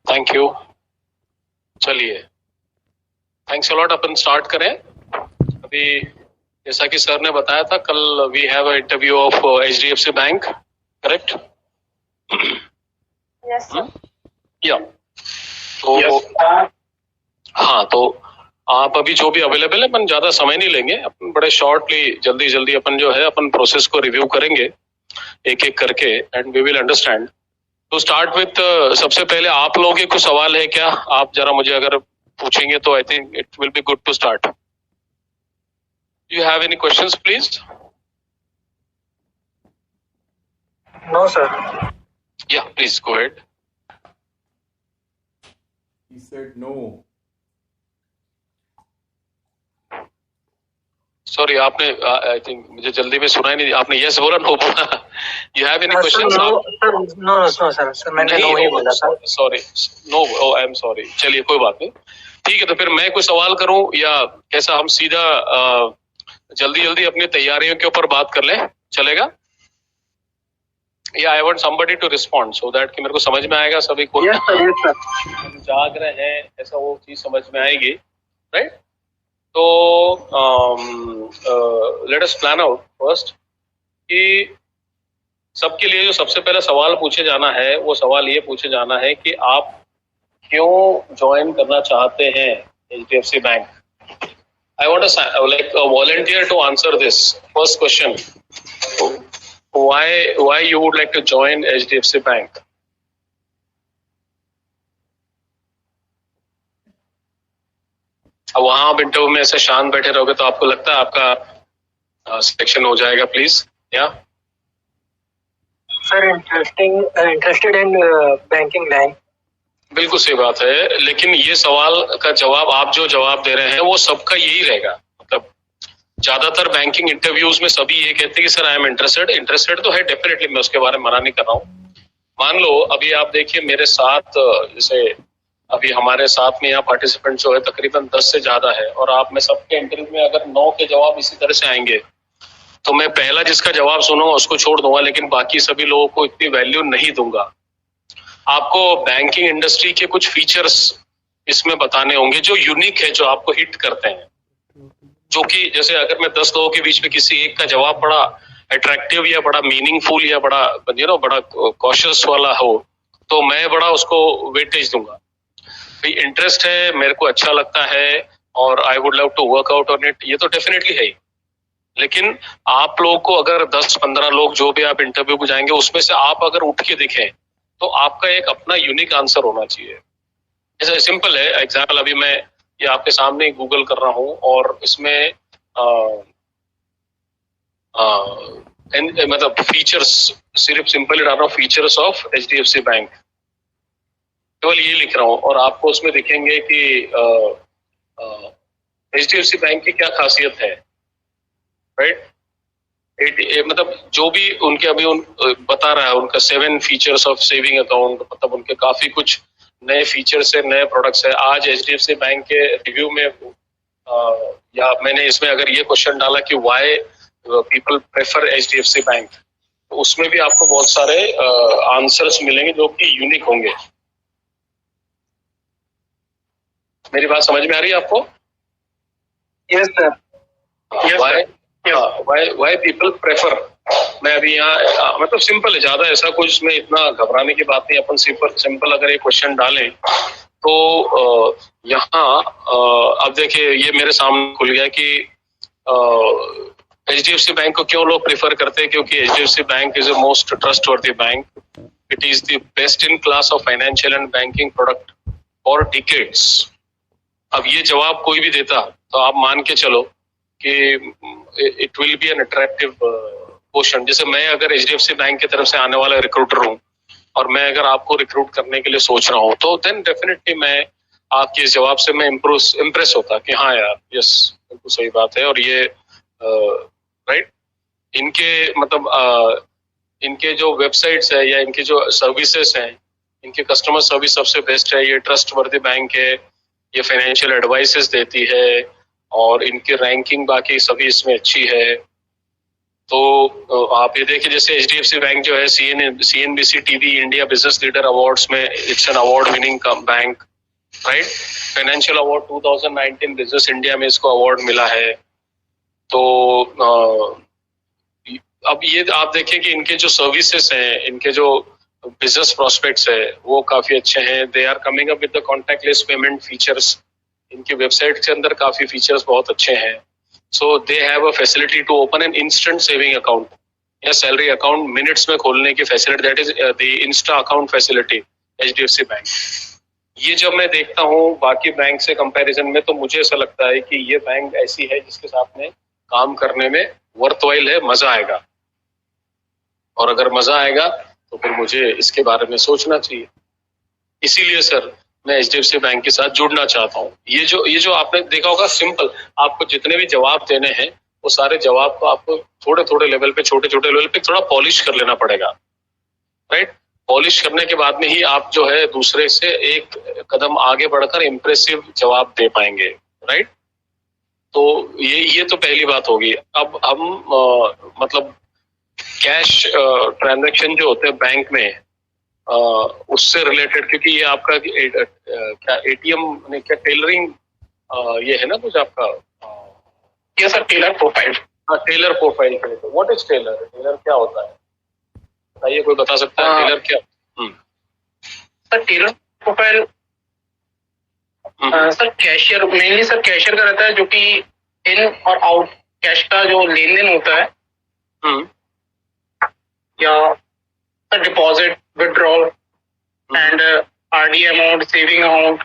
Thank you. चलिए, thanks a lot. अपन start करें। अभी जैसा कि सर ने बताया था, कल we have a interview of HDFC bank, correct? Yes sir. या तो हाँ, तो आप अभी जो भी अवेलेबल है, अपन ज्यादा समय नहीं लेंगे, अपन बड़े शॉर्टली जल्दी जल्दी अपन जो है अपन प्रोसेस को रिव्यू करेंगे एक एक करके, एंड वी विल अंडरस्टैंड। तो स्टार्ट विथ सबसे पहले आप लोगों के कुछ सवाल है क्या? आप जरा मुझे अगर पूछेंगे तो I think it will be good to start. You have any questions please? No sir. Yeah please go ahead. He said no. Sorry, आपने आई थिंक मुझे जल्दी में सुना ही नहीं, आपने यस बोला, नो बोला। You have any questions? No sir, मैंने नो ही बोला था। Sorry, no, I am sorry. चलिए, कोई बात नहीं, ठीक है। तो फिर मैं कोई सवाल करूं या कैसा, हम सीधा जल्दी जल्दी अपनी तैयारियों के ऊपर बात कर लें, चलेगा? या I want somebody to respond so that कि मेरे को समझ में आएगा सभी को। Yes sir, yes sir. हम जाग रहे हैं ऐसा वो चीज समझ में आएगी, राइट? तो let us plan out first कि सबके लिए जो सबसे पहला सवाल पूछे जाना है, वो सवाल ये पूछे जाना है कि आप क्यों ज्वाइन करना चाहते हैं HDFC bank? I want a volunteer to answer this first question. Why you would like to join HDFC Bank? अब वहां आप इंटरव्यू में ऐसे शांत बैठे रहोगे तो आपको लगता है आपका सिलेक्शन हो जाएगा? प्लीज। या sir, interested in banking line. बिल्कुल सही बात है, लेकिन ये सवाल का जवाब आप जो जवाब दे रहे हैं वो सबका यही रहेगा। मतलब ज्यादातर बैंकिंग इंटरव्यूज में सभी ये कहते हैं कि सर आई एम इंटरेस्टेड तो है डेफिनेटली, मैं उसके बारे में मना नहीं कर रहा हूँ। मान लो अभी आप देखिए मेरे साथ, जैसे अभी हमारे साथ में यहाँ पार्टिसिपेंट जो है तकरीबन 10 से ज्यादा है, और आप में सबके इंटरव्यू में अगर 9 के जवाब इसी तरह से आएंगे तो मैं पहला जिसका जवाब सुनूंगा उसको छोड़ दूंगा, लेकिन बाकी सभी लोगों को इतनी वैल्यू नहीं दूंगा। आपको बैंकिंग इंडस्ट्री के कुछ फीचर्स इसमें बताने होंगे जो यूनिक है, जो आपको हिट करते हैं, जो कि जैसे अगर मैं 10 लोगों के बीच में किसी एक का जवाब बड़ा अट्रैक्टिव या बड़ा मीनिंगफुल या बड़ा बड़ा कॉशियस वाला हो तो मैं बड़ा उसको वेटेज दूंगा। इंटरेस्ट है, मेरे को अच्छा लगता है और I would love to work out on it, ये तो डेफिनेटली है ही। लेकिन आप लोगों को अगर 10-15 लोग जो भी आप इंटरव्यू को जाएंगे उसमें से आप अगर उठ के दिखें तो आपका एक अपना यूनिक आंसर होना चाहिए। ऐसा सिंपल है एग्जाम्पल, अभी मैं ये आपके सामने गूगल कर रहा हूँ और इसमें मतलब फीचर्स, सिर्फ सिंपली डाल रहा हूँ फीचर्स ऑफ एचडीएफसी बैंक, केवल ये लिख रहा हूँ और आपको उसमें दिखेंगे कि एचडीएफसी बैंक की क्या खासियत है, राइट? मतलब जो भी उनके अभी बता रहा है उनका 7 फीचर्स ऑफ सेविंग अकाउंट, मतलब उनके काफी कुछ नए फीचर्स है, नए प्रोडक्ट्स है। आज एचडीएफसी बैंक के रिव्यू में या मैंने इसमें अगर ये क्वेश्चन डाला कि why people prefer HDFC bank, तो उसमें भी आपको बहुत सारे आंसर्स मिलेंगे जो कि यूनिक होंगे। मेरी बात समझ में आ रही है आपको? Yes sir. Why people prefer? मैं अभी यहाँ मतलब सिंपल है, ज्यादा ऐसा कुछ इसमें इतना घबराने की बात नहीं। अपन सिंपल अगर ये क्वेश्चन डालें तो यहाँ अब देखिए ये मेरे सामने खुल गया कि एचडीएफसी बैंक को क्यों लोग प्रेफर करते हैं, क्योंकि HDFC bank is a most trustworthy bank, it is the best in class of financial and banking product for decades. अब ये जवाब कोई भी देता तो आप मान के चलो कि it will B an attractive question. जैसे मैं अगर एचडीएफसी बैंक की तरफ से आने वाला रिक्रूटर हूँ और मैं अगर आपको रिक्रूट करने के लिए सोच रहा हूँ तो देन डेफिनेटली मैं आपके इस जवाब से मैं इम्प्रेस होता कि हाँ यार, यस बिल्कुल सही बात है। और ये राइट, इनके मतलब इनके जो वेबसाइट्स है या इनके जो सर्विसेज हैं, इनके कस्टमर सर्विस सबसे बेस्ट है, ये ट्रस्टवर्दी बैंक है, ये फाइनेंशियल एडवाइसेस देती है और इनकी रैंकिंग बाकी सभी इसमें अच्छी है। तो आप ये देखिए जैसे एचडीएफसी बैंक जो है CNBC TV India business leader awards में it's an award winning bank, right. Financial award 2019 business India में इसको अवार्ड मिला है। तो अब ये आप देखिए कि इनके जो सर्विसेज हैं, इनके जो बिजनेस प्रोस्पेक्ट्स है वो काफी अच्छे हैं। They are coming up with the contactless payment features. इनकी वेबसाइट के अंदर काफी फीचर्स बहुत अच्छे हैं। So they have a facility to open an instant saving account या सैलरी अकाउंट मिनट्स में खोलने की facility, that is the insta account facility HDFC bank. ये जब मैं देखता हूँ बाकी बैंक से कंपैरिजन में, तो मुझे ऐसा लगता है कि ये बैंक ऐसी है जिसके साथ में काम करने में वर्थवाइल है, मजा आएगा। और अगर मजा आएगा तो फिर मुझे इसके बारे में सोचना चाहिए। इसीलिए सर मैं एचडीएफसी बैंक के साथ जुड़ना चाहता हूँ। ये जो आपने देखा होगा, सिंपल, आपको जितने भी जवाब देने हैं वो सारे जवाब को आपको थोड़े थोड़े लेवल पे, छोटे छोटे लेवल पे थोड़ा पॉलिश कर लेना पड़ेगा, राइट। पॉलिश करने के बाद में ही आप जो है दूसरे से एक कदम आगे बढ़कर इम्प्रेसिव जवाब दे पाएंगे, राइट। तो ये तो पहली बात होगी। अब हम मतलब कैश ट्रांजैक्शन जो होते हैं बैंक में उससे रिलेटेड, क्योंकि ये आपका क्या एटीएम ने क्या टेलरिंग ये है ना कुछ आपका, ये सर टेलर प्रोफाइल। हाँ, tailor profile. What is tailor? Tailor क्या होता है बताइए, कोई बता सकता है टेलर क्या? Sir tailor profile sir cashier, mainly sir cashier का रहता है, जो कि इन और आउट कैश का जो लेन देन होता है, या sir deposit, withdrawal and RD amount, saving amount,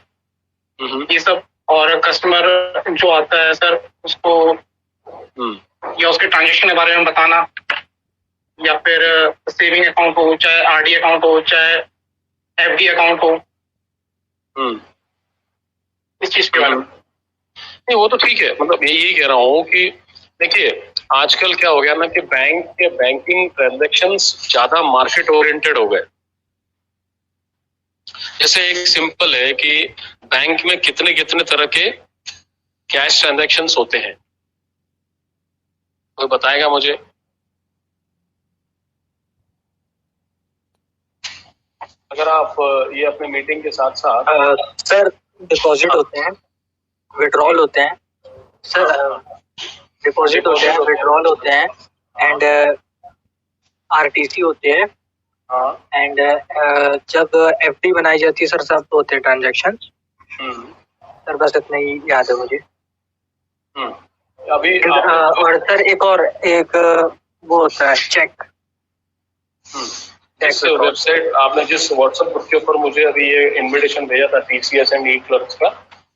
ये सब। और कस्टमर जो आता है सर उसको या उसके ट्रांजेक्शन के बारे में बताना, या फिर सेविंग अकाउंट हो, चाहे आरडी अकाउंट हो, चाहे एफडी अकाउंट हो, इस चीज के बारे में। नहीं वो तो ठीक है, मतलब यही कह रहा हूँ कि देखिए आजकल क्या हो गया ना कि बैंक के बैंकिंग ट्रांजैक्शंस ज्यादा मार्केट ओरिएंटेड हो गए। जैसे एक सिंपल है कि बैंक में कितने कितने तरह के कैश ट्रांजैक्शंस होते हैं, कोई बताएगा मुझे? अगर आप ये अपने मीटिंग के साथ साथ सर डिपॉजिट होते हैं, विड्रॉल होते हैं सर, डिपॉजिट होते हैं, विड्रॉल होते हैं, एंड आरटीसी होते हैं, एंड जब एफडी बनाई जाती है सर सब तो होते हैं ट्रांजैक्शन। सर बस इतना ही याद है मुझे। अभी और सर एक वो होता है चेक। जिस वेबसाइट आपने जिस व्हाट्सएप ग्रुप के ऊपर मुझे अभी ये इनविटेशन भेजा था टीसीएस एंड ई क्लर्क्स का,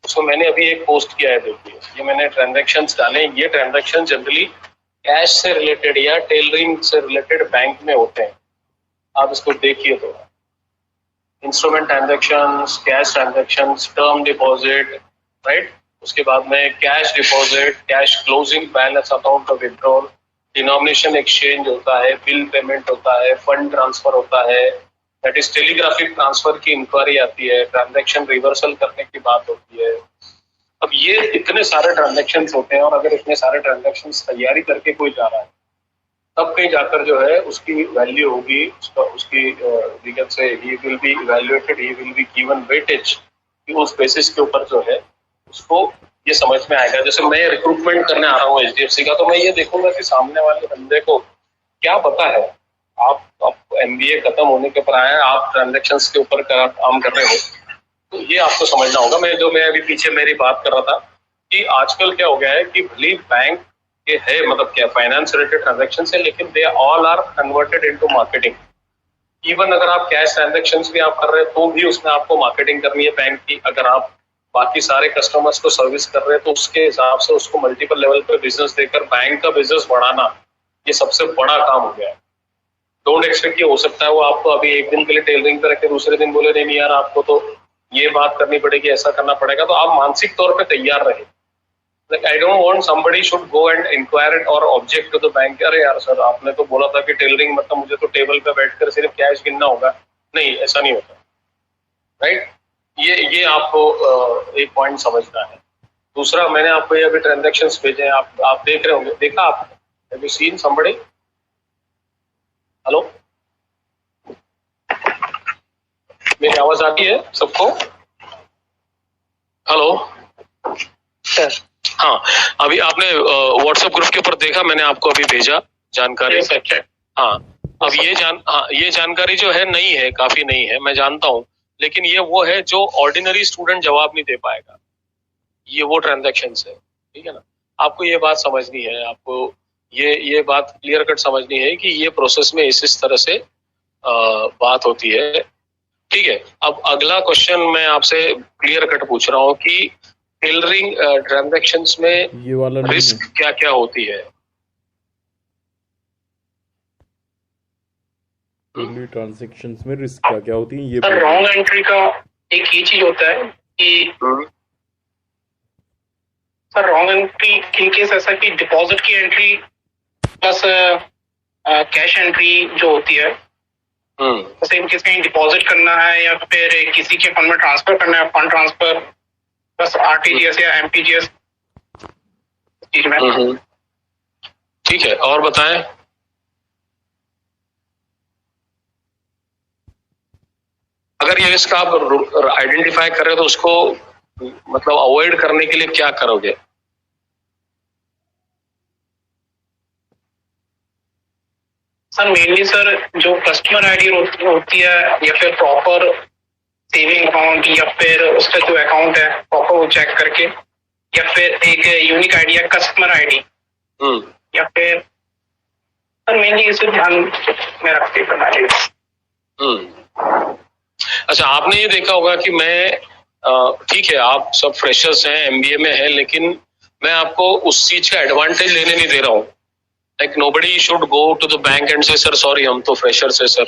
उसको मैंने अभी एक पोस्ट किया है, देखिए ये मैंने ट्रांजैक्शंस डाले। ये ट्रांजैक्शन जनरली कैश से रिलेटेड या टेलरिंग से रिलेटेड बैंक में होते हैं, आप इसको देखिए। तो instrument transactions, cash transactions, term deposit, right. उसके बाद में cash deposit, cash closing balance account का विड्रॉल, डिनोमिनेशन एक्सचेंज होता है, बिल पेमेंट होता है, फंड ट्रांसफर होता है, दैट इज टेलीग्राफिक ट्रांसफर की इंक्वायरी आती है, ट्रांजैक्शन रिवर्सल करने की बात होती है। अब ये इतने सारे ट्रांजैक्शन होते हैं, और अगर इतने सारे ट्रांजैक्शन तैयारी करके कोई जा रहा है तब कहीं जाकर जो है उसकी वैल्यू होगी, उसकी दिक्कत से he will be evaluated, he will be given weightage, कि उस बेसिस के ऊपर जो है उसको ये समझ में आएगा। जैसे मैं रिक्रूटमेंट करने आ रहा हूँ एचडीएफसी का, तो मैं ये देखूंगा कि सामने वाले बंदे को क्या पता है। आप एमबीए खत्म होने के ऊपर आए हैं, आप ट्रांजैक्शंस के ऊपर काम कर रहे हो, तो ये आपको समझना होगा। मैं अभी पीछे मेरी बात कर रहा था कि आजकल क्या हो गया है कि भले बैंक के है, मतलब क्या फाइनेंस रिलेटेड ट्रांजैक्शन है, लेकिन they all are converted into marketing. Even अगर आप कैश ट्रांजैक्शंस भी आप कर रहे हैं तो भी उसमें आपको मार्केटिंग करनी है बैंक की। अगर आप बाकी सारे कस्टमर्स को सर्विस कर रहे हैं तो उसके हिसाब से उसको मल्टीपल लेवल पे बिजनेस देकर बैंक का बिजनेस बढ़ाना, ये सबसे बड़ा काम हो गया है। डोंट एक्सपेक्ट कि हो सकता है वो आपको अभी एक दिन के लिए टेलरिंग पे रखे, दूसरे दिन बोले नहीं यार आपको तो ये बात करनी पड़ेगी, ऐसा करना पड़ेगा। तो आप मानसिक तौर पे तैयार रहे। Like I don't want somebody should go and inquire or object to the bank, अरे यार सर आपने तो बोला था कि टेलरिंग मतलब मुझे तो टेबल पे बैठकर सिर्फ कैश गिनना होगा। नहीं, ऐसा नहीं होता, राइट। ये आपको एक पॉइंट समझना है। दूसरा, मैंने आपको ये अभी ट्रांजैक्शंस भेजे हैं, आप देख रहे होंगे, देखा आपने? Have you seen somebody? Hello, मेरी आवाज आती है सबको? Hello sir. हाँ, अभी आपने व्हाट्सएप ग्रुप के ऊपर देखा, मैंने आपको अभी भेजा जानकारी। हाँ, अब ये जानकारी जो है नई है, काफी नई है, मैं जानता हूँ, लेकिन ये वो है जो ऑर्डिनरी स्टूडेंट जवाब नहीं दे पाएगा। ये वो ट्रांजैक्शंस है, ठीक है ना? आपको ये बात समझनी है, आपको ये बात क्लियर कट समझनी है कि ये प्रोसेस में इस तरह से बात होती है, ठीक है। अब अगला क्वेश्चन मैं आपसे क्लियर कट पूछ रहा हूँ कि टेलरिंग ट्रांजैक्शंस में ये वाला रिस्क क्या क्या होती है? ट्रांजैक्शंस में रिस्क क्या क्या होती है ये? सर रॉन्ग एंट्री का एक ये चीज होता है कि sir wrong entry in case ऐसा कि डिपॉजिट की एंट्री प्लस कैश एंट्री जो होती है, जैसे इन केस कहीं डिपॉजिट करना है या फिर किसी के फंड में ट्रांसफर करना है, फंड ट्रांसफर प्लस आरटीजीएस या एमटीजीएस चीज में। ठीक है, और बताएं। अगर ये रिस्क आप आइडेंटिफाई कर रहे हो तो उसको मतलब अवॉइड करने के लिए क्या करोगे? सर मेनली सर जो कस्टमर आईडी होती है या फिर प्रॉपर सेविंग अकाउंट या फिर उसका जो अकाउंट है प्रॉपर वो चेक करके, या फिर एक यूनिक आईडी या कस्टमर आईडी, या फिर सर मेनली इसे ध्यान में रखते प्रणाली। अच्छा, आपने ये देखा होगा कि मैं ठीक है, आप सब फ्रेशर्स हैं, एमबीए में हैं, लेकिन मैं आपको उस चीज का एडवांटेज लेने नहीं दे रहा हूँ। Like nobody should go to the bank and से सर सॉरी हम तो फ्रेशर्स है सर,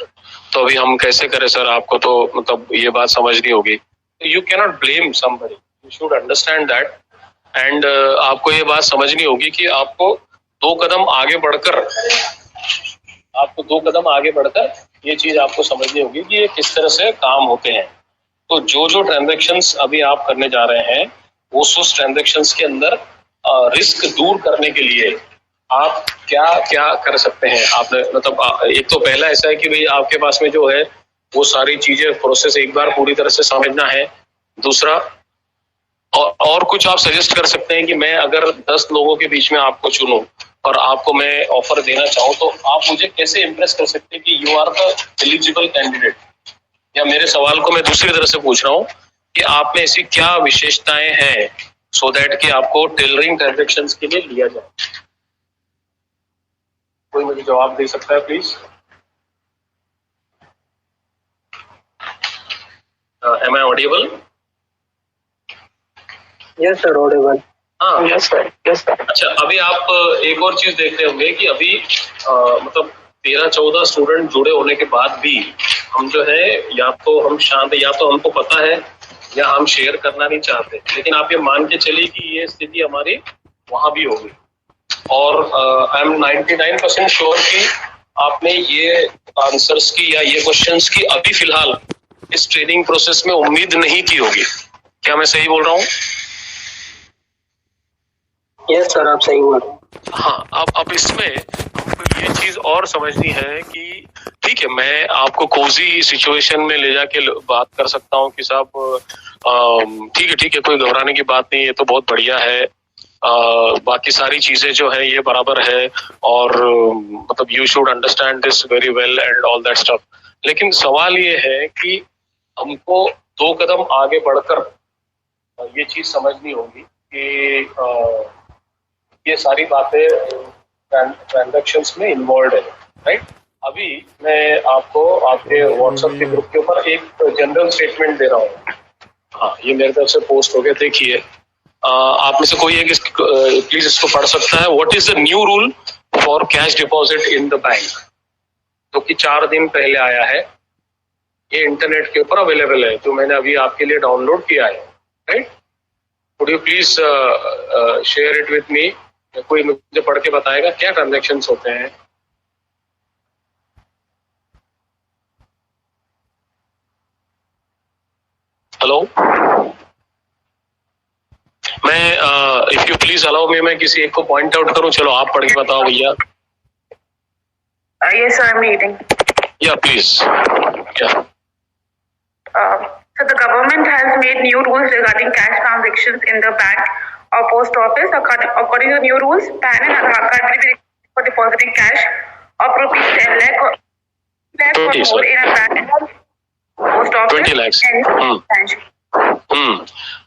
तो अभी हम कैसे करें सर, आपको तो मतलब ये बात समझनी होगी। You cannot blame somebody, you should understand that and आपको ये बात समझनी होगी कि आपको दो कदम आगे बढ़कर ये चीज आपको समझनी होगी कि ये किस तरह से काम होते हैं। तो जो ट्रांजैक्शंस अभी आप करने जा रहे हैं उस ट्रांजैक्शंस के अंदर रिस्क दूर करने के लिए आप क्या क्या कर सकते हैं? आपने मतलब एक तो पहला ऐसा है कि भाई आपके पास में जो है वो सारी चीजें प्रोसेस एक बार पूरी तरह से समझना है। दूसरा और कुछ आप सजेस्ट कर सकते हैं कि मैं अगर 10 लोगों के बीच में आपको चुनूं और आपको मैं ऑफर देना चाहूं तो आप मुझे कैसे इम्प्रेस कर सकते हैं कि you are the eligible candidate? या मेरे सवाल को मैं दूसरी तरह से पूछ रहा हूँ कि आप में ऐसी क्या विशेषताएं हैं सो दैट कि आपको टेलरिंग ट्रांजैक्शंस के लिए लिया जाए? कोई मुझे जवाब दे सकता है please? Am I audible? Yes sir, audible. हाँ, यस सर, यस सर। अच्छा, अभी आप एक और चीज देख रहे होंगे कि अभी मतलब 13-14 स्टूडेंट जुड़े होने के बाद भी हम जो है या तो हम शांत, या तो हमको पता है या हम शेयर करना नहीं चाहते। लेकिन आप ये मान के चलिए कि ये स्थिति हमारी वहां भी होगी और आई एम 99% श्योर कि आपने ये आंसर्स की या ये क्वेश्चंस की अभी फिलहाल इस ट्रेनिंग प्रोसेस में उम्मीद नहीं की होगी। क्या मैं सही बोल रहा हूँ? यस सर, आप सही बोल रहे हैं। हाँ, अब इसमें हमको ये चीज और समझनी है कि ठीक है, मैं आपको कोजी सिचुएशन में ले जाके बात कर सकता हूँ कि साहब ठीक है, कोई घबराने की बात नहीं, ये तो बहुत बढ़िया है, बाकी सारी चीजें जो है ये बराबर है और मतलब you should understand this very well and all that stuff. लेकिन सवाल ये है कि हमको 2 कदम आगे बढ़कर ये चीज समझनी होगी कि ये सारी बातें ट्रांजैक्शंस में इन्वॉल्व है, राइट? अभी मैं आपको आपके व्हाट्सएप के ग्रुप के ऊपर एक जनरल स्टेटमेंट दे रहा हूँ। हाँ, ये मेरे तरफ से पोस्ट हो गया, देखिए। आप में से कोई एक प्लीज इसको पढ़ सकता है? What is the new rule for cash deposit in the bank, जो कि 4 दिन पहले आया है। ये इंटरनेट के ऊपर अवेलेबल है, जो मैंने अभी आपके लिए डाउनलोड किया है, right? Would you please share it with me? कोई मुझे पढ़ के बताएगा क्या ट्रांजैक्शंस होते हैं? हेलो, मैं if you please allow me, मैं किसी एक को पॉइंट आउट करूं। चलो आप पढ़ के बताओ भैया। Yes, sir, I'm reading. Yeah, please. Yeah. So the government has made new rules regarding cash transactions in the bank or post office. According to the new rules, PAN and Aadhaar card will be required for depositing cash of rupees 10 lakh or 20, more in a bank, post office, 20 lakhs. and branch.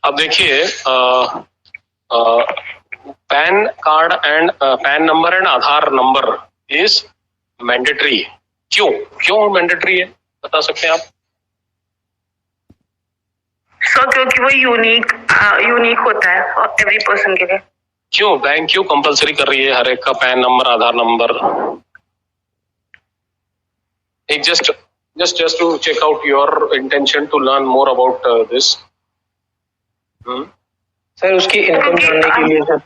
अब देखिए pan card and pan number and Aadhaar number is mandatory. क्यों mandatory है, बता सकते हैं आप? सो क्योंकि वो यूनिक होता है एवरी पर्सन के लिए। क्यों बैंक क्यों कंपलसरी कर रही है हर एक का पैन नंबर आधार नंबर? एक just to check out your intention to learn more about this. Sir उसकी इनकम जानने के लिए सर।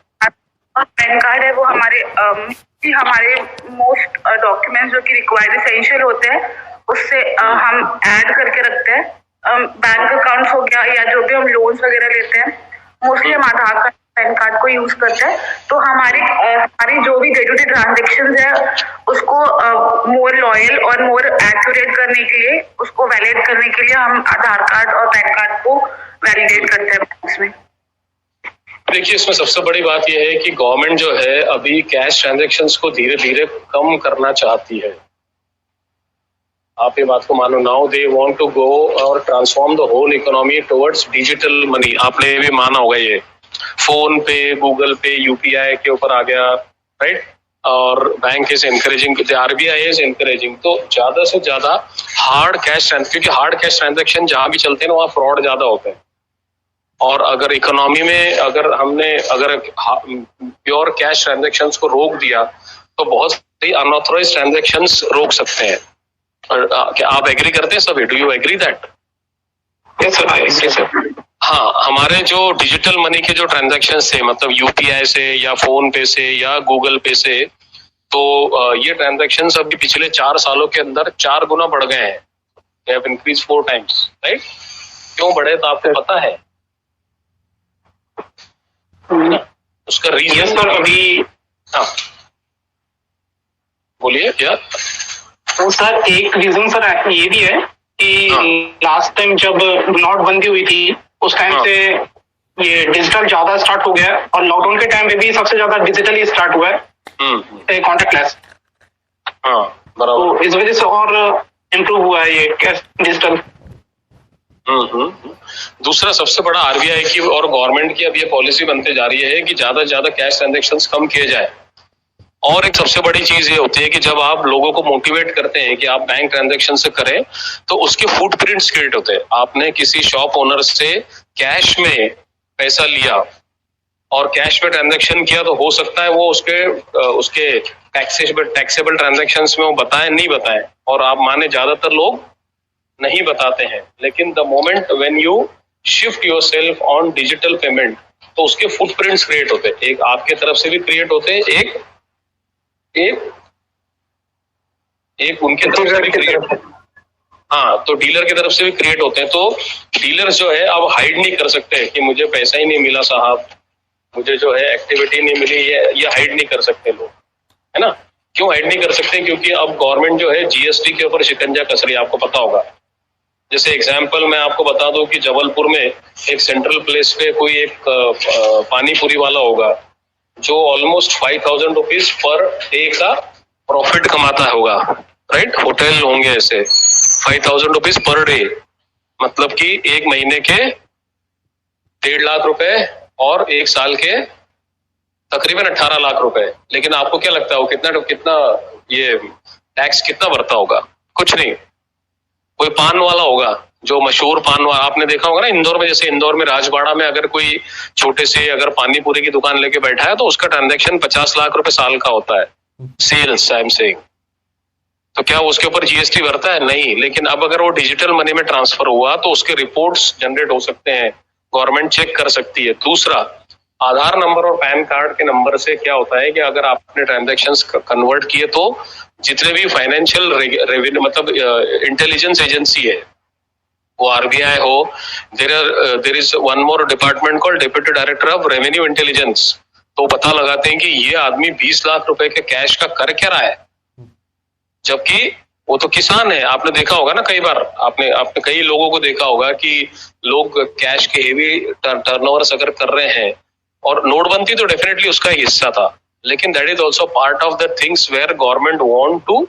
पैन कार्ड है वो हमारे मोस्ट डॉक्यूमेंट्स जो कि रिक्वायर्ड एसेंशियल होते हैं उससे हम ऐड करके रखते हैं। बैंक अकाउंट्स हो गया या जो भी हम लोन्स वगैरह लेते हैं मोस्टली हम आधार कार्ड पैन कार्ड को यूज करते हैं। तो हमारी जो भी डे टू डे ट्रांजेक्शन है उसको मोर लॉयल और मोर एक्यूरेट करने के लिए, उसको वैलिडेट करने के लिए हम आधार कार्ड और पैन कार्ड को वैलिडेट करते हैं बैंक्स में। देखिए इसमें सबसे बड़ी बात यह है कि गवर्नमेंट जो है अभी कैश ट्रांजैक्शंस को धीरे धीरे कम करना चाहती है। आप ये बात को मानो, now they want to go और transform the whole economy towards digital money. आपने ये भी माना होगा, ये फोन पे, गूगल पे, यूपीआई के ऊपर आ गया, राइट? और bank is encouraging, RBI is encouraging. तो ज्यादा से ज्यादा हार्ड कैश, क्योंकि हार्ड कैश ट्रांजैक्शन जहां भी चलते हैं ना वहाँ फ्रॉड ज्यादा होते हैं। और अगर इकोनॉमी में अगर प्योर कैश ट्रांजैक्शंस को रोक दिया तो बहुत सारी अनऑथराइज्ड ट्रांजैक्शंस रोक सकते हैं। क्या आप एग्री करते हैं सभी? Do you agree that? Yes sir. हाँ, हमारे जो डिजिटल मनी के जो ट्रांजैक्शंस थे, मतलब यूपीआई से या फोन पे से या गूगल पे से, तो ये ट्रांजैक्शंस अभी पिछले 4 सालों के अंदर 4 गुना बढ़ गए हैं। They have increase 4 times, right? क्यों बढ़े तो आपको पता है? उसका रीजन सर अभी, हाँ बोलिए क्या? तो सर एक रीजन सर ये भी है कि लास्ट टाइम जब नोटबंदी हुई थी उस टाइम से ये डिजिटल ज्यादा स्टार्ट हो गया और लॉकडाउन के टाइम पे भी सबसे ज्यादा डिजिटली स्टार्ट हुआ है कॉन्टेक्टलेस। हाँ बराबर। तो इस वजह से और इम्प्रूव हुआ है ये कैश डिजिटल। दूसरा सबसे बड़ा आरबीआई की और गवर्नमेंट की अब ये पॉलिसी बनते जा रही है कि ज्यादा से ज्यादा कैश ट्रांजैक्शंस कम किए जाए। और एक सबसे बड़ी चीज ये होती है कि जब आप लोगों को मोटिवेट करते हैं कि आप बैंक ट्रांजैक्शन से करें तो उसके फुटप्रिंट्स क्रिएट होते हैं। आपने किसी शॉप ओनर से कैश में पैसा लिया और कैश में ट्रांजैक्शन किया तो हो सकता है वो उसके टैक्सेबल ट्रांजैक्शंस में वो बताएं नहीं बताएं, और आप माने ज्यादातर लोग नहीं बताते हैं। लेकिन the moment when you shift yourself on digital payment तो उसके फुटप्रिंट्स क्रिएट होते हैं। एक आपके तरफ से भी क्रिएट होते हैं, एक उनके तरफ से भी क्रिएट, हाँ तो डीलर की तरफ से भी क्रिएट होते हैं। तो डीलर्स जो है अब हाइड नहीं कर सकते कि मुझे पैसा ही नहीं मिला साहब, मुझे जो है एक्टिविटी नहीं मिली, ये हाइड नहीं कर सकते लोग, है ना? क्यों हाइड नहीं कर सकते? क्योंकि अब गवर्नमेंट जो है जीएसटी के ऊपर शिकंजा कस रही है, आपको पता होगा। जैसे एग्जाम्पल मैं आपको बता दूं कि जबलपुर में एक सेंट्रल प्लेस पे कोई एक पानी पूरी वाला होगा जो ऑलमोस्ट 5,000 रुपीज पर डे का प्रॉफिट कमाता होगा, राइट? होटल होंगे ऐसे 5,000 रुपीज पर डे, मतलब कि एक महीने के 1.5 लाख रुपए और एक साल के तकरीबन 18 लाख रुपए। लेकिन आपको क्या लगता है वो कितना ये टैक्स कितना भरता होगा? कुछ नहीं। कोई पान वाला होगा जो मशहूर पान वाला, आपने देखा होगा ना इंदौर में, जैसे इंदौर में राजबाड़ा में अगर कोई छोटे से अगर पानी पूरी की दुकान लेके बैठा है तो उसका ट्रांजैक्शन 50 लाख रुपए साल का होता है, सेल्स आई एम सेइंग। तो क्या उसके ऊपर जीएसटी भरता है? नहीं। लेकिन अब अगर वो डिजिटल मनी में ट्रांसफर हुआ तो उसके रिपोर्ट्स जनरेट हो सकते हैं, गवर्नमेंट चेक कर सकती है। दूसरा, आधार नंबर और पैन कार्ड के नंबर से क्या होता है कि अगर आपने ट्रांजैक्शंस कन्वर्ट किए तो जितने भी फाइनेंशियल रेवेन्यू मतलब इंटेलिजेंस एजेंसी है, वो आरबीआई हो, there is one more department called deputy director of revenue intelligence, तो पता लगाते हैं कि ये आदमी 20 लाख रुपए के कैश का कर क्या रहा है, जबकि वो तो किसान है। आपने देखा होगा ना, कई बार आपने कई लोगों को देखा होगा कि लोग कैश के हेवी टर्नओवर्स अगर कर रहे हैं, और नोटबंदी तो डेफिनेटली उसका ही हिस्सा था, लेकिन that is also part of the things where government want to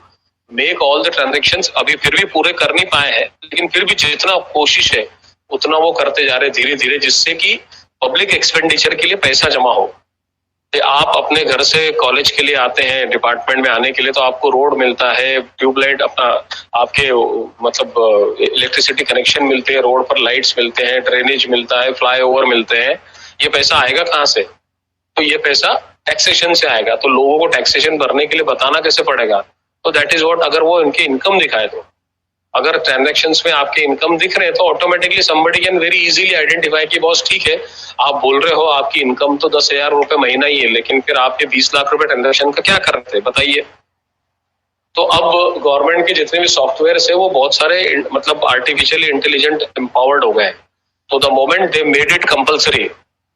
make all the transactions. अभी फिर भी पूरे कर नहीं पाए हैं, लेकिन फिर भी जितना कोशिश है उतना वो करते जा रहे धीरे धीरे, जिससे कि पब्लिक एक्सपेंडिचर के लिए पैसा जमा हो। आप अपने घर से कॉलेज के लिए आते हैं, डिपार्टमेंट में आने के लिए, तो आपको रोड मिलता है, ट्यूबलाइट अपना आपके मतलब इलेक्ट्रिसिटी कनेक्शन मिलते हैं, रोड पर लाइट्स मिलते हैं, ड्रेनेज मिलता है, फ्लाईओवर मिलते हैं। ये पैसा आएगा कहाँ से? तो ये पैसा टैक्सेशन से आएगा। तो लोगों को टैक्सेशन भरने के लिए बताना कैसे पड़ेगा? तो दैट इज व्हाट, अगर वो इनकी इनकम दिखाए, तो अगर ट्रांजैक्शंस में आपके इनकम दिख रहे हैं तो automatically somebody can very easily identify कि बॉस ठीक है, आप बोल रहे हो आपकी इनकम तो 10,000 रुपए महीना ही है, लेकिन फिर आप ये 20 लाख रुपए ट्रांजैक्शन का क्या करते हैं बताइए? तो अब गवर्नमेंट के जितने भी सॉफ्टवेयर है वो बहुत सारे मतलब आर्टिफिशियली इंटेलिजेंट एम्पावर्ड हो गए। तो the moment they made it compulsory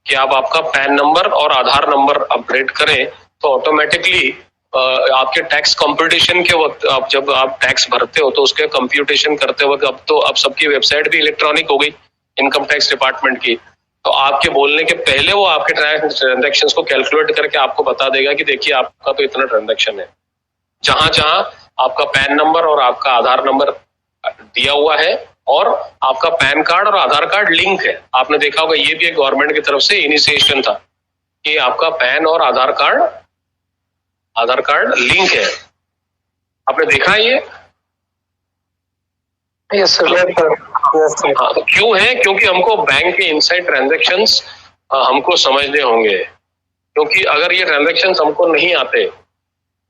कि आप आपका पैन नंबर और आधार नंबर अपडेट करें, तो ऑटोमेटिकली आपके टैक्स कंप्यूटेशन के वक्त, आप जब आप टैक्स भरते हो तो उसके कंप्यूटेशन करते वक्त अब सबकी वेबसाइट भी इलेक्ट्रॉनिक हो गई, इनकम टैक्स डिपार्टमेंट की। तो आपके बोलने के पहले वो आपके ट्रांजैक्शंस को कैलकुलेट करके आपको बता देगा कि देखिए आपका तो इतना ट्रांजैक्शन है। जहां जहां आपका पैन नंबर और आपका आधार नंबर दिया हुआ है और आपका पैन कार्ड और आधार कार्ड लिंक है, आपने देखा होगा ये भी एक गवर्नमेंट की तरफ से इनिशिएशन था कि आपका पैन और आधार कार्ड लिंक है। आपने देखा है ये? Yes sir. हाँ, तो क्यों है? क्योंकि हमको बैंक के इनसाइड ट्रांजैक्शंस हमको समझने होंगे, क्योंकि अगर ये ट्रांजैक्शंस हमको नहीं आते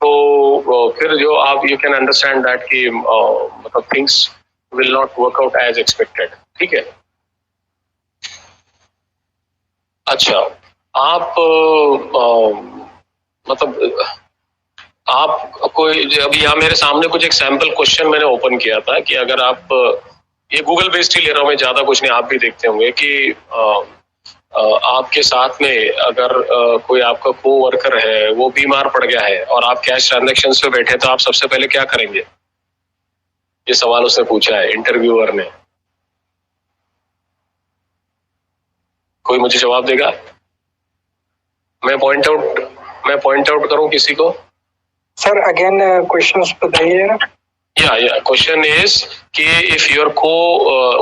तो फिर जो आप यू कैन अंडरस्टैंड दैट कि मतलब things will not work out as expected. ठीक है, अच्छा, आप मतलब आप कोई अभी यहाँ मेरे सामने कुछ एक सैंपल क्वेश्चन मैंने ओपन किया था कि अगर आप ये गूगल बेस्ड ही ले रहा हूँ मैं, ज्यादा कुछ नहीं, आप भी देखते होंगे कि आपके साथ में अगर कोई आपका को वर्कर है वो बीमार पड़ गया है और आप कैश ट्रांजैक्शन पे बैठे, तो आप सबसे पहले क्या करेंगे? ये सवाल उसने पूछा है इंटरव्यूअर ने। कोई मुझे जवाब देगा? मैं पॉइंट आउट करूं किसी को? सर अगेन क्वेश्चंस बताइए। या क्वेश्चन इज कि if your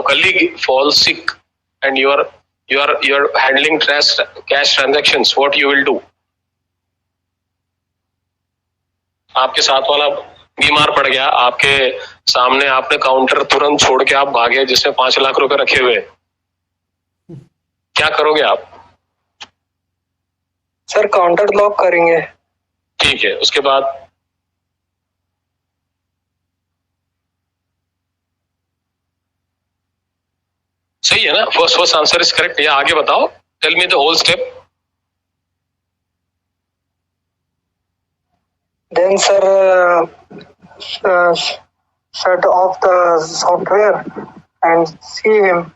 colleague falls sick and you're handling cash transactions, what you will do? आपके साथ वाला बीमार पड़ गया, आपके सामने आपने काउंटर तुरंत छोड़ के आप भागे जिसमें 5 लाख रुपए रखे हुए, क्या करोगे आप? सर काउंटर लॉक करेंगे। ठीक है, उसके बाद सही है ना? First answer is correct. या आगे बताओ, tell me the whole step. Then sir, shut off the software and see him.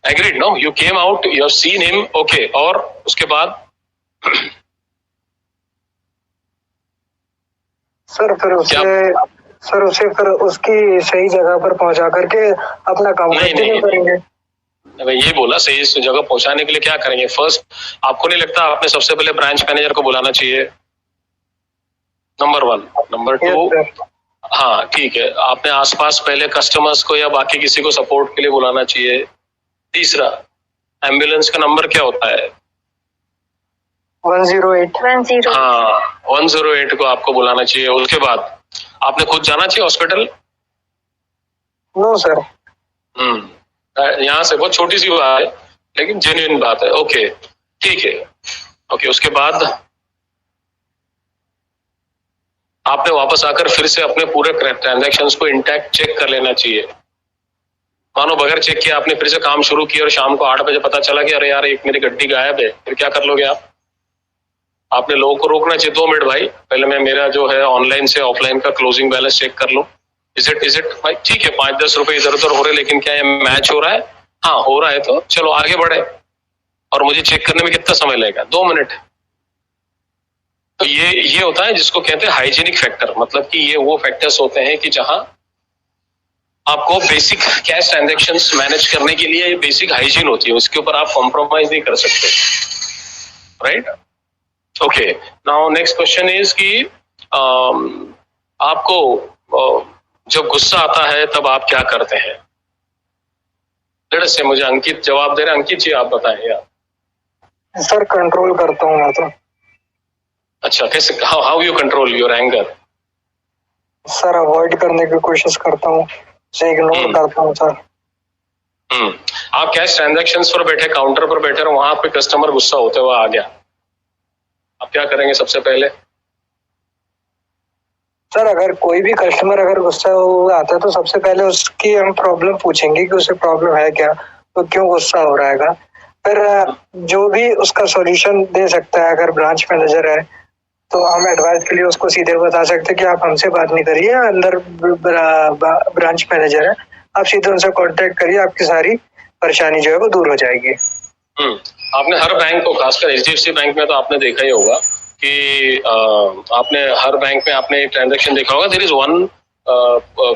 Agreed, no? You came out, you have seen him, okay. और उसके बाद सर फिर उसकी सही जगह पर पहुंचा करके अपना काम कंटिन्यू करेंगे। मैं ये बोला सही जगह पहुंचाने के लिए क्या करेंगे? फर्स्ट, आपको नहीं लगता आपने सबसे पहले ब्रांच मैनेजर को बुलाना चाहिए? नंबर 1। नंबर 2, हाँ ठीक है, आपने आसपास पहले कस्टमर्स को या बाकी किसी को सपोर्ट के लिए बुलाना चाहिए। तीसरा, एम्बुलेंस का नंबर क्या होता है? 108। हाँ, 108 को आपको बुलाना चाहिए। उसके बाद आपने खुद जाना चाहिए हॉस्पिटल? No sir. यहाँ से बहुत छोटी सी बात है लेकिन जेन्युइन बात है। ओके ठीक है, ओके। उसके बाद आपने वापस आकर फिर से अपने पूरे ट्रांजैक्शंस को इंटैक्ट चेक कर लेना चाहिए। मानो बगैर चेक किया आपने फिर से काम शुरू किया और शाम को 8 बजे पता चला कि अरे यार एक मेरी गड्डी गायब है, फिर क्या कर लोगे आप? आपने लोगों को रोकना चाहिए, 2 मिनट भाई, पहले मैं मेरा जो है ऑनलाइन से ऑफलाइन का क्लोजिंग बैलेंस चेक कर लो। इज इट भाई ठीक है, 5-10 रुपए इधर उधर हो रहे, लेकिन क्या ये मैच हो रहा है? हाँ हो रहा है, तो चलो आगे बढ़े। और मुझे चेक करने में कितना समय लगेगा? 2 मिनट। तो ये होता है जिसको कहते हैं हाइजीनिक फैक्टर, मतलब कि ये वो फैक्टर्स होते हैं कि जहां आपको बेसिक कैश ट्रांजैक्शंस मैनेज करने के लिए बेसिक हाइजीन होती है, उसके ऊपर आप कॉम्प्रोमाइज नहीं कर सकते, right? Okay, now next question is कि आपको जब गुस्सा आता है तब आप क्या करते हैं? से मुझे अंकित जवाब दे रहे हैं। अंकित जी आप बताएं यार। सर कंट्रोल करता हूँ मैं तो। अच्छा, कैसे, how you control your anger? Sir avoid करने की कोशिश करता हूँ, उसे इग्नोर करता हूँ सर। आप कैश ट्रांजैक्शंस पर बैठे, काउंटर पर बैठे, वहां पे कस्टमर गुस्सा होते हुए आ गया, आप क्या करेंगे सबसे पहले? सर अगर कोई भी कस्टमर अगर गुस्सा हुआ आता है तो सबसे पहले उसकी हम प्रॉब्लम पूछेंगे कि उसे प्रॉब्लम है क्या, तो क्यों गुस्सा हो रहा है। फिर जो भी उसका सॉल्यूशन दे सकता है, अगर ब्रांच मैनेजर है तो हम एडवाइस के लिए उसको सीधे बता सकते हैं कि आप हमसे बात नहीं करिए, अंदर ब्रांच मैनेजर है, आप सीधे उनसे कांटेक्ट करिए, आपकी सारी परेशानी जो है वो दूर हो जाएगी। आपने हर बैंक को, खासकर HDFC बैंक में तो आपने देखा ही होगा कि आपने हर बैंक में आपने ट्रांजैक्शन देखा होगा, there is one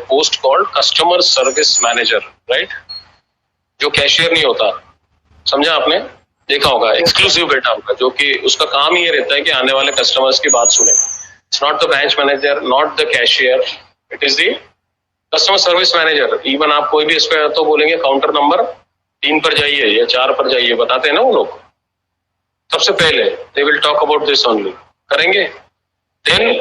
post called customer service manager, right? जो कैशियर नहीं होता, समझा आपने? देखा होगा, एक्सक्लूसिव बैठा होगा, जो कि उसका काम ही ये रहता है कि आने वाले कस्टमर्स की बात सुने। It's not the branch manager, not the cashier, it is the customer service manager. Even आप कोई भी इस पे तो बोलेंगे काउंटर नंबर 3 पर जाइए या 4 पर जाइए, बताते हैं ना वो लोग, सबसे पहले they will talk about this only, करेंगे। देन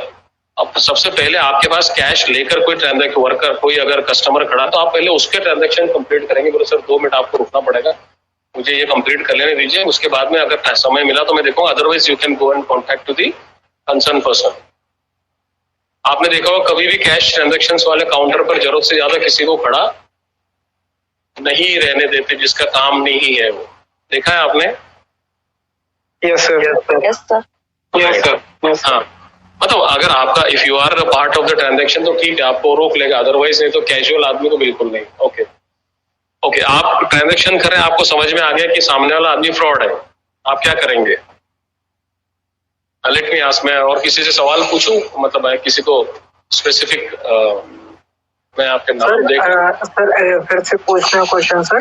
अब सबसे पहले आपके पास कैश लेकर कोई ट्रांजैक्शन वर्कर, कोई अगर कस्टमर खड़ा तो आप पहले उसके ट्रांजैक्शन कंप्लीट करेंगे। बोले सर 2 मिनट आपको रुकना पड़ेगा, मुझे ये कंप्लीट कर लेने दीजिए, उसके बाद में अगर समय मिला तो मैं देखूंगा, otherwise you can go and contact to the concern person. आपने देखा होगा कभी भी कैश ट्रांजैक्शंस वाले काउंटर पर जरूरत से ज्यादा किसी को खड़ा नहीं रहने देते, जिसका काम नहीं है वो, देखा है आपने? Yes sir, yes sir, yes sir. हाँ, मतलब अगर आपका if you are part of the transaction तो ठीक है, आपको रोक लेगा, अदरवाइज नहीं तो कैजुअल आदमी को बिल्कुल नहीं। ओके, आप ट्रांजैक्शन करें, आपको समझ में आ गया कि सामने वाला आदमी फ्रॉड है, आप क्या करेंगे? लेट मी आस्क, मैं और किसी से सवाल पूछूं, मतलब मैं किसी को स्पेसिफिक मैं आपके नाम देख सर फिर से पूछना क्वेश्चन सर।